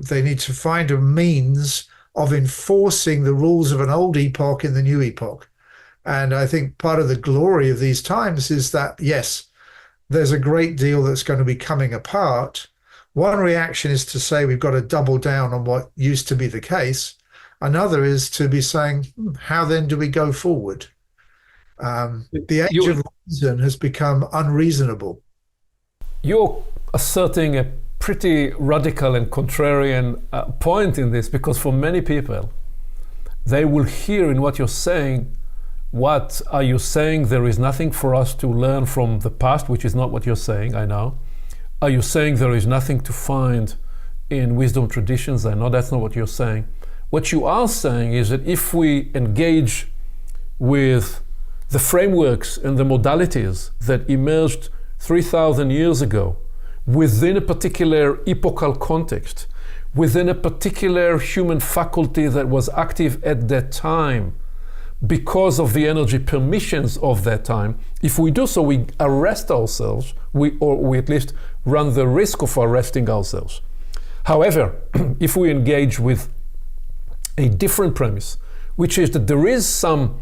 find a means of enforcing the rules of an old epoch in the new epoch. And I think part of the glory of these times is that, yes, there's a great deal that's going to be coming apart. One reaction is to say we've got to double down on what used to be the case. Another is to be saying, how then do we go forward? The age of reason has become unreasonable. You're asserting a pretty radical and contrarian point in this, because for many people, they will hear in what you're saying, what are you saying? There is nothing for us to learn from the past, which is not what you're saying, I know. Are you saying there is nothing to find in wisdom traditions? I know that's not what you're saying. What you are saying is that if we engage with the frameworks and the modalities that emerged 3,000 years ago within a particular epochal context, within a particular human faculty that was active at that time, because of the energy permissions of that time, if we do so, we arrest ourselves, or we at least run the risk of arresting ourselves. However, if we engage with a different premise, which is that there is some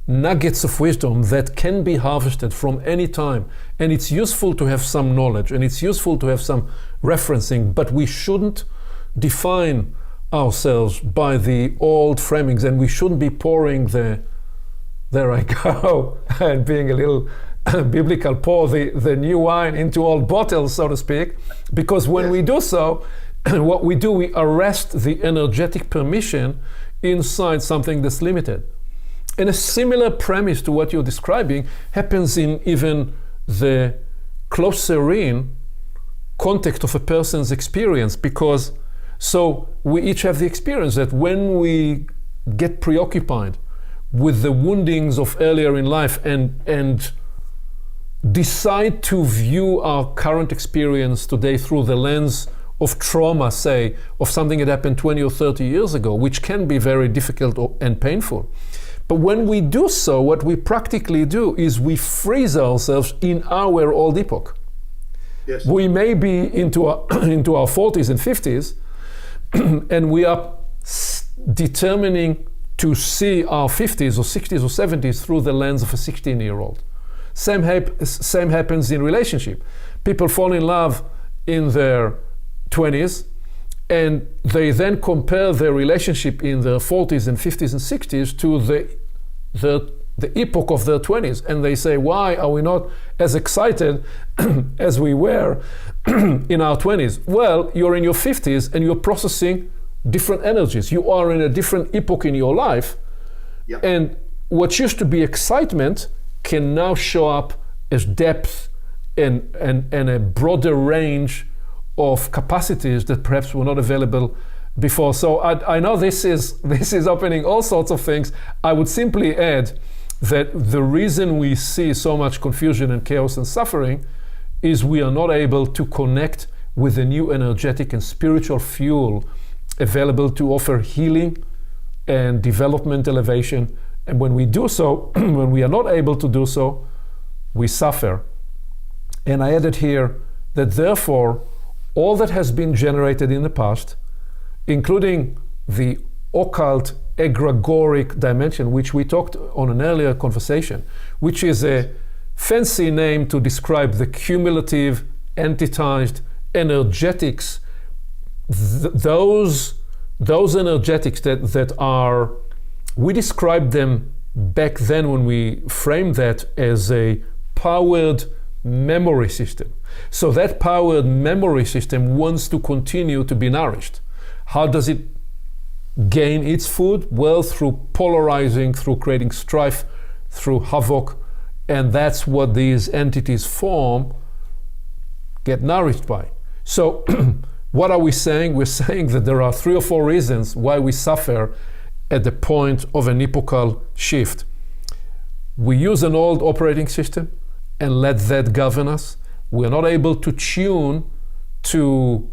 nuggets of wisdom that can be harvested from any time, and it's useful to have some knowledge, and it's useful to have some referencing, but we shouldn't define ourselves by the old framings, and we shouldn't be pouring there I go, and being a little biblical, pour the new wine into old bottles, so to speak, because when we do so, what we do, we arrest the energetic permission inside something that's limited. And a similar premise to what you're describing happens in even the closer in context of a person's experience, because so we each have the experience that when we get preoccupied with the woundings of earlier in life and decide to view our current experience today through the lens of trauma, say, of something that happened 20 or 30 years ago, which can be very difficult and painful. But when we do so, what we practically do is we freeze ourselves in our old epoch. Yes. We may be into our 40s and 50s, and we are determining to see our 50s or 60s or 70s through the lens of a 16-year-old. Same happens in relationship. People fall in love in their 20s, and they then compare their relationship in their 40s and 50s and 60s to the epoch of their 20s, and they say, why are we not as excited as we were in our 20s? Well, you're in your 50s and you're processing different energies. You are in a different epoch in your life. Yep. And what used to be excitement can now show up as depth and a broader range of capacities that perhaps were not available before. So I know this is opening all sorts of things. I would simply add that the reason we see so much confusion and chaos and suffering is we are not able to connect with the new energetic and spiritual fuel available to offer healing and development elevation. And when we do so, when we are not able to do so, we suffer. And I added here that therefore, all that has been generated in the past, including the occult egregoric dimension, which we talked on an earlier conversation, which is a fancy name to describe the cumulative, entitized energetics, those energetics that are, we described them back then when we framed that as a powered memory system. So that powered memory system wants to continue to be nourished. How does it gain its food? Well, through polarizing, through creating strife, through havoc, and that's what these entities form get nourished by. So what are we saying? We're saying that there are 3 or 4 reasons why we suffer at the point of an epochal shift. We use an old operating system and let that govern us. We're not able to tune to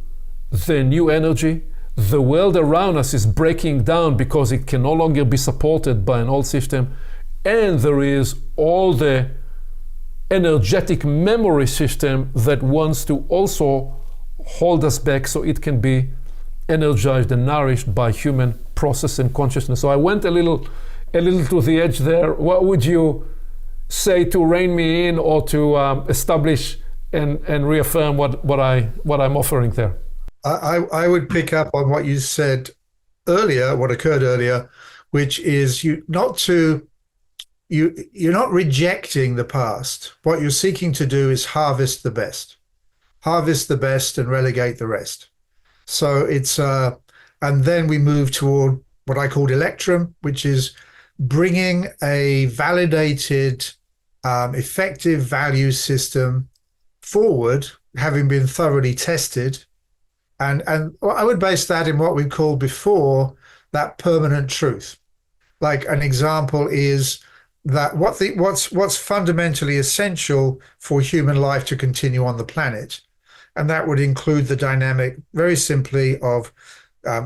the new energy. The world around us is breaking down because it can no longer be supported by an old system. And there is all the energetic memory system that wants to also hold us back so it can be energized and nourished by human process and consciousness. So I went a little to the edge there. What would you say to rein me in or to establish and reaffirm what I'm offering there? I would pick up on what you said earlier, what occurred earlier, which is you're not rejecting the past. What you're seeking to do is harvest the best and relegate the rest. So it's and then we move toward what I called electrum, which is bringing a validated, effective value system forward, having been thoroughly tested. And I would base that in what we called before that permanent truth. Like an example is that what's fundamentally essential for human life to continue on the planet. And that would include the dynamic, very simply, of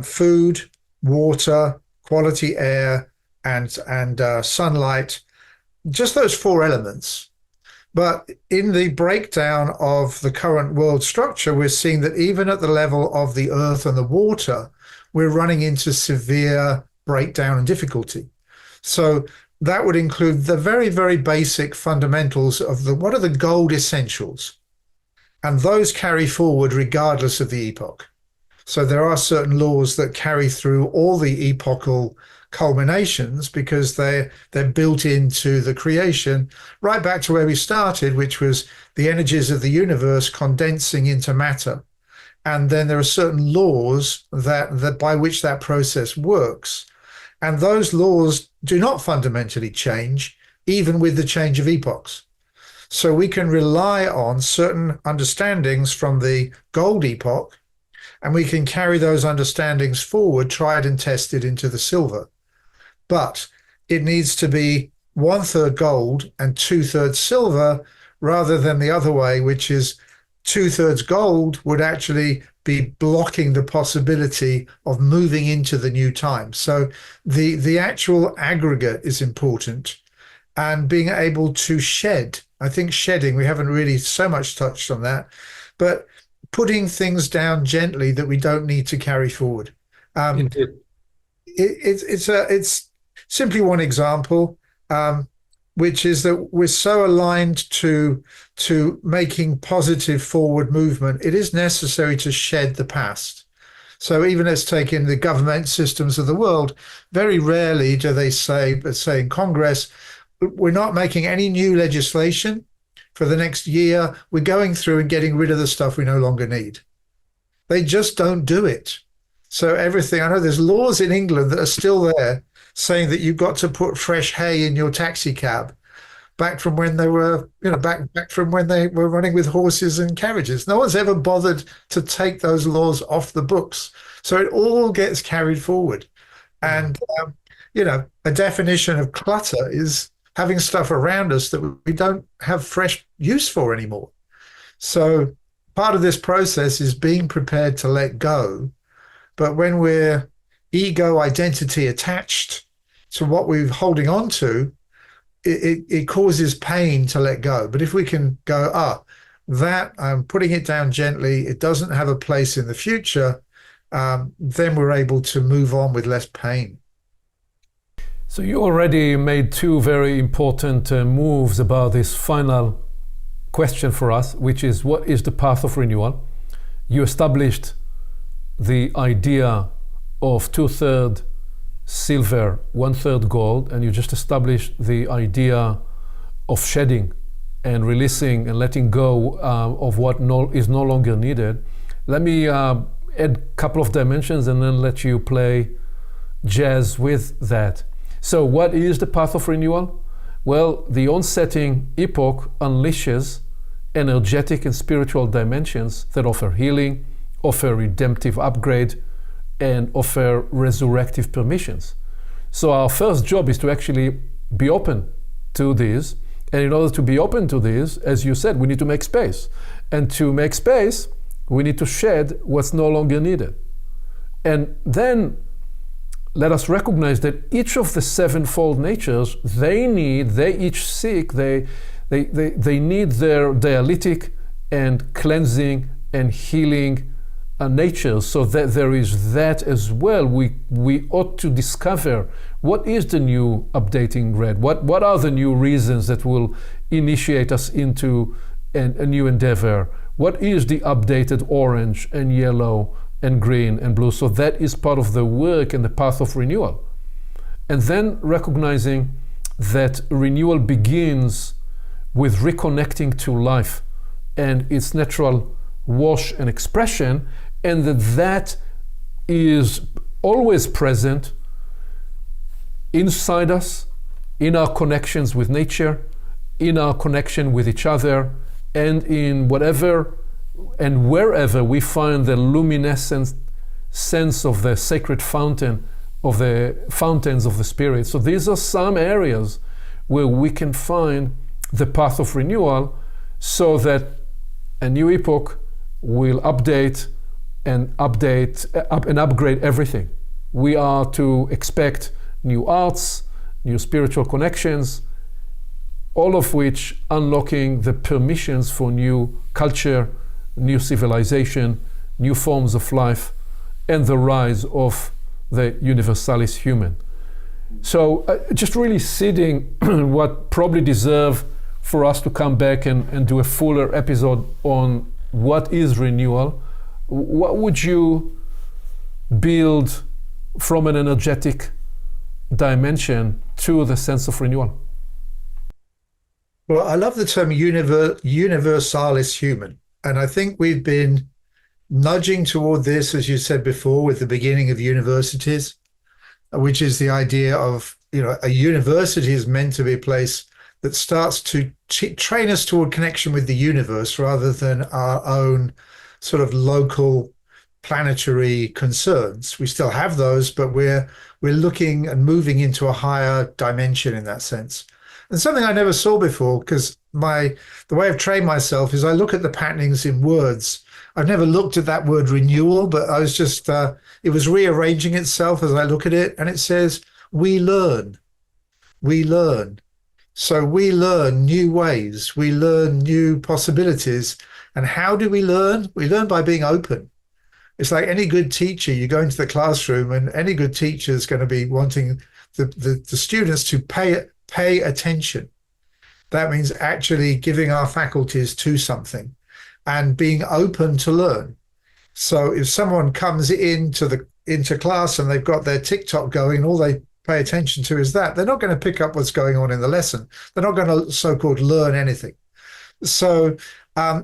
food, water, quality air, and sunlight, just those 4 elements. But in the breakdown of the current world structure, we're seeing that even at the level of the earth and the water, we're running into severe breakdown and difficulty. So that would include the very, very basic fundamentals of what are the gold essentials. And those carry forward regardless of the epoch. So there are certain laws that carry through all the epochal culminations because they're built into the creation, right back to where we started, which was the energies of the universe condensing into matter. And then there are certain laws that by which that process works. And those laws do not fundamentally change, even with the change of epochs. So we can rely on certain understandings from the gold epoch, and we can carry those understandings forward, tried and tested, into the silver. But it needs to be 1/3 gold and 2/3 silver, rather than the other way, which is 2/3 gold would actually be blocking the possibility of moving into the new time. So the actual aggregate is important, and being able to shed. I think shedding, we haven't really so much touched on that, but putting things down gently that we don't need to carry forward. Indeed. It's simply one example, which is that we're so aligned to making positive forward movement. It is necessary to shed the past. So even let's take in the government systems of the world, very rarely do they say, let's say in Congress, we're not making any new legislation for the next year. We're going through and getting rid of the stuff we no longer need. They just don't do it. So everything, I know there's laws in England that are still there saying that you've got to put fresh hay in your taxi cab back from when they were, back from when they were running with horses and carriages. No one's ever bothered to take those laws off the books. So it all gets carried forward. And, a definition of clutter is having stuff around us that we don't have fresh use for anymore. So part of this process is being prepared to let go. But when we're ego identity attached to what we're holding on to, it causes pain to let go. But if we can go, that I'm putting it down gently, it doesn't have a place in the future, then we're able to move on with less pain. So you already made two very important moves about this final question for us, which is, what is the path of renewal? You established the idea of 2/3 silver, 1/3 gold, and you just established the idea of shedding and releasing and letting go of what is no longer needed. Let me add a couple of dimensions and then let you play jazz with that. So what is the path of renewal? Well, the onsetting epoch unleashes energetic and spiritual dimensions that offer healing, offer redemptive upgrade, and offer resurrective permissions. So our first job is to actually be open to these. And in order to be open to these, as you said, we need to make space. And to make space, we need to shed what's no longer needed. And then let us recognize that each of the sevenfold natures, they each seek, they need their dialectic and cleansing and healing natures, so that there is that as well. We ought to discover what is the new updating red, what are the new reasons that will initiate us into a new endeavor, what is the updated orange and yellow and green and blue. So that is part of the work and the path of renewal. And then recognizing that renewal begins with reconnecting to life and its natural wash and expression, and that is always present inside us, in our connections with nature, in our connection with each other, and in whatever and wherever we find the luminescent sense of the sacred fountain, of the fountains of the Spirit. So these are some areas where we can find the path of renewal, so that a new epoch will update and upgrade everything. We are to expect new arts, new spiritual connections, all of which unlocking the permissions for new culture, new civilization, new forms of life, and the rise of the Universalis human. So just really seeding what probably deserve for us to come back and do a fuller episode on what is renewal. What would you build from an energetic dimension to the sense of renewal? Well, I love the term universalis human. And I think we've been nudging toward this, as you said before, with the beginning of universities, which is the idea of, a university is meant to be a place that starts to train us toward connection with the universe rather than our own sort of local planetary concerns. We still have those, but we're looking and moving into a higher dimension in that sense. And something I never saw before, because the way I've trained myself is I look at the patternings in words. I've never looked at that word renewal, but I was just, it was rearranging itself as I look at it. And it says, we learn. We learn. So we learn new ways. We learn new possibilities. And how do we learn? We learn by being open. It's like any good teacher, you go into the classroom and any good teacher is going to be wanting the students to pay attention. That means actually giving our faculties to something and being open to learn. So if someone comes into class and they've got their TikTok going, all they pay attention to is that, they're not going to pick up what's going on in the lesson. They're not going to so-called learn anything. So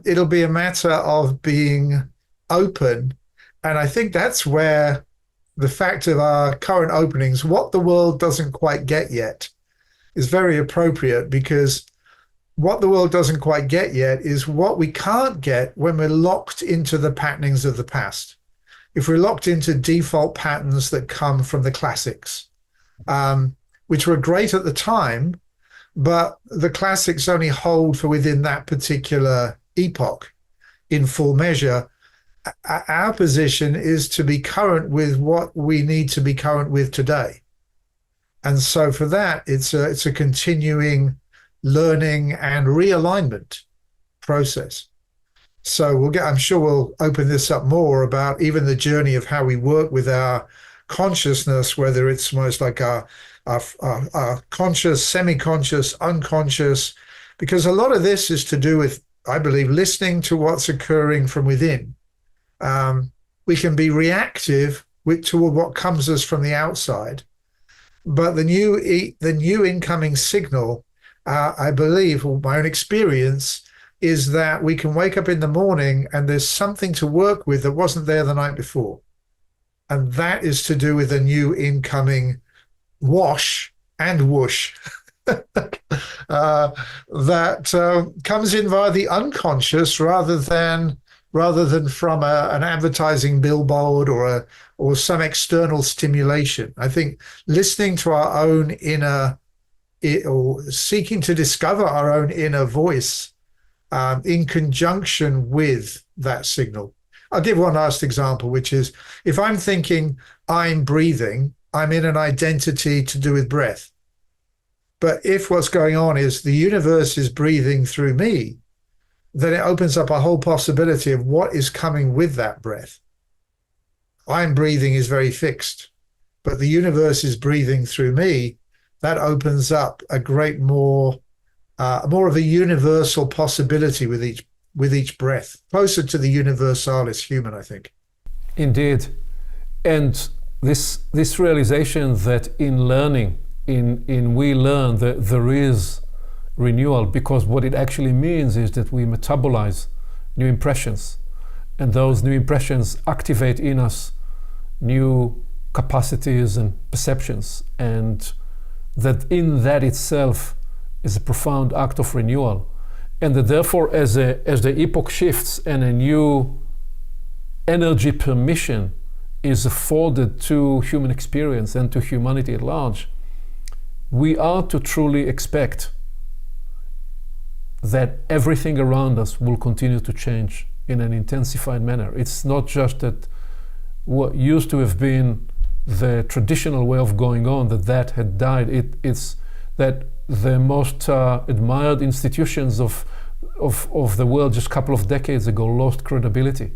it'll be a matter of being open. And I think that's where the fact of our current openings, what the world doesn't quite get yet, is very appropriate, because what the world doesn't quite get yet is what we can't get when we're locked into the patternings of the past. If we're locked into default patterns that come from the classics, which were great at the time, but the classics only hold for within that particular epoch in full measure. Our position is to be current with what we need to be current with today. And so for that, it's a continuing learning and realignment process. So I'm sure we'll open this up more about even the journey of how we work with our consciousness, whether it's most like our conscious, semi-conscious, unconscious, because a lot of this is to do with, I believe, listening to what's occurring from within. We can be reactive toward what comes us from the outside, but the new incoming signal, I believe, or my own experience, is that we can wake up in the morning and there's something to work with that wasn't there the night before. And that is to do with a new incoming wash and whoosh that comes in via the unconscious rather than from an advertising billboard or some external stimulation. I think listening to our own inner, or seeking to discover our own inner voice in conjunction with that signal. I'll give one last example, which is if I'm thinking I'm breathing, I'm in an identity to do with breath. But if what's going on is the universe is breathing through me, then it opens up a whole possibility of what is coming with that breath. I'm breathing is very fixed, but the universe is breathing through me. That opens up a great more of a universal possibility with each breath, closer to the Universalis human, I think. Indeed. And this realization that in learning, in we learn, that there is renewal, because what it actually means is that we metabolize new impressions, and those new impressions activate in us new capacities and perceptions, and that in that itself is a profound act of renewal. And that therefore, as the epoch shifts and a new energy permission is afforded to human experience and to humanity at large, we are to truly expect that everything around us will continue to change in an intensified manner. It's not just that what used to have been the traditional way of going on, that had died. It's that the most admired institutions of the world just a couple of decades ago lost credibility.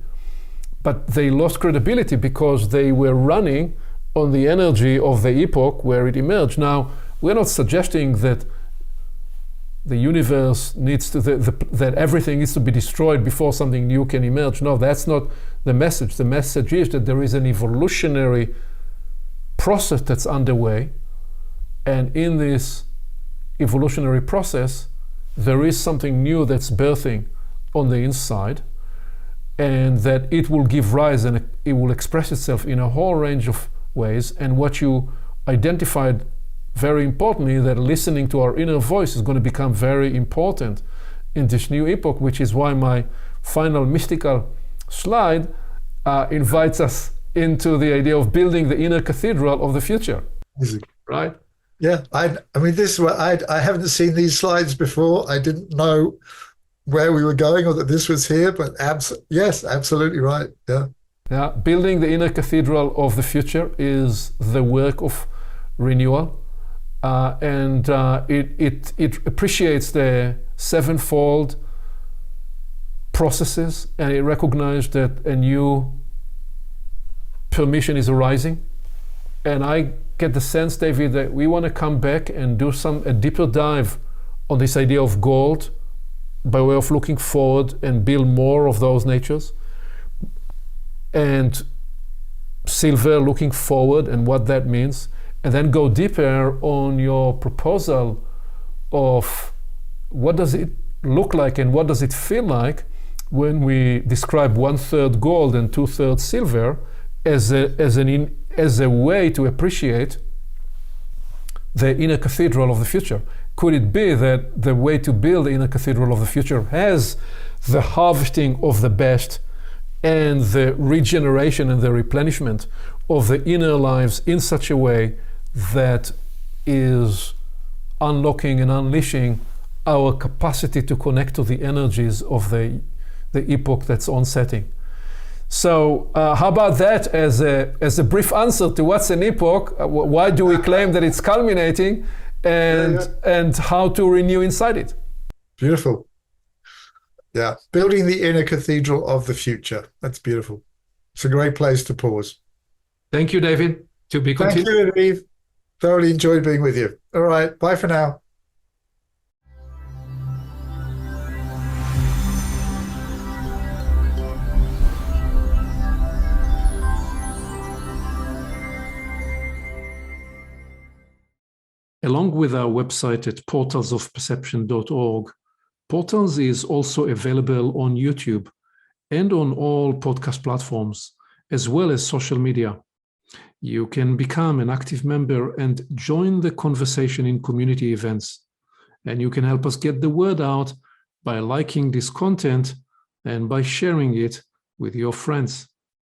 But they lost credibility because they were running on the energy of the epoch where it emerged. Now, we're not suggesting that the universe needs to, that everything needs to be destroyed before something new can emerge. No, that's not the message. The message is that there is an evolutionary process that's underway, and in this evolutionary process, there is something new that's birthing on the inside, and that it will give rise and it will express itself in a whole range of ways. And what you identified very importantly, that listening to our inner voice is going to become very important in this new epoch, which is why my final mystical slide invites us into the idea of building the inner cathedral of the future. Easy. Right? Yeah, I mean, this I haven't seen these slides before. I didn't know where we were going or that this was here, but yes, absolutely right. Yeah. Yeah, building the inner cathedral of the future is the work of renewal, and it appreciates the sevenfold processes, and it recognizes that a new permission is arising. And I get the sense, David, that we want to come back and do a deeper dive on this idea of gold by way of looking forward and build more of those natures, and silver looking forward and what that means, and then go deeper on your proposal of what does it look like and what does it feel like when we describe 1/3 gold and 2/3 silver as as a way to appreciate the inner cathedral of the future. Could it be that the way to build the inner cathedral of the future has the harvesting of the best and the regeneration and the replenishment of the inner lives in such a way that is unlocking and unleashing our capacity to connect to the energies of the epoch that's onsetting? So how about that as a brief answer to what's an epoch, why do we claim that it's culminating, and how to renew inside it? Beautiful. Yeah, building the inner cathedral of the future. That's beautiful. It's a great place to pause. Thank you, David. To be continued. Thank you, Aviv. Thoroughly enjoyed being with you. All right, bye for now. Along with our website at portalsofperception.org, Portals is also available on YouTube and on all podcast platforms, as well as social media. You can become an active member and join the conversation in community events. And you can help us get the word out by liking this content and by sharing it with your friends.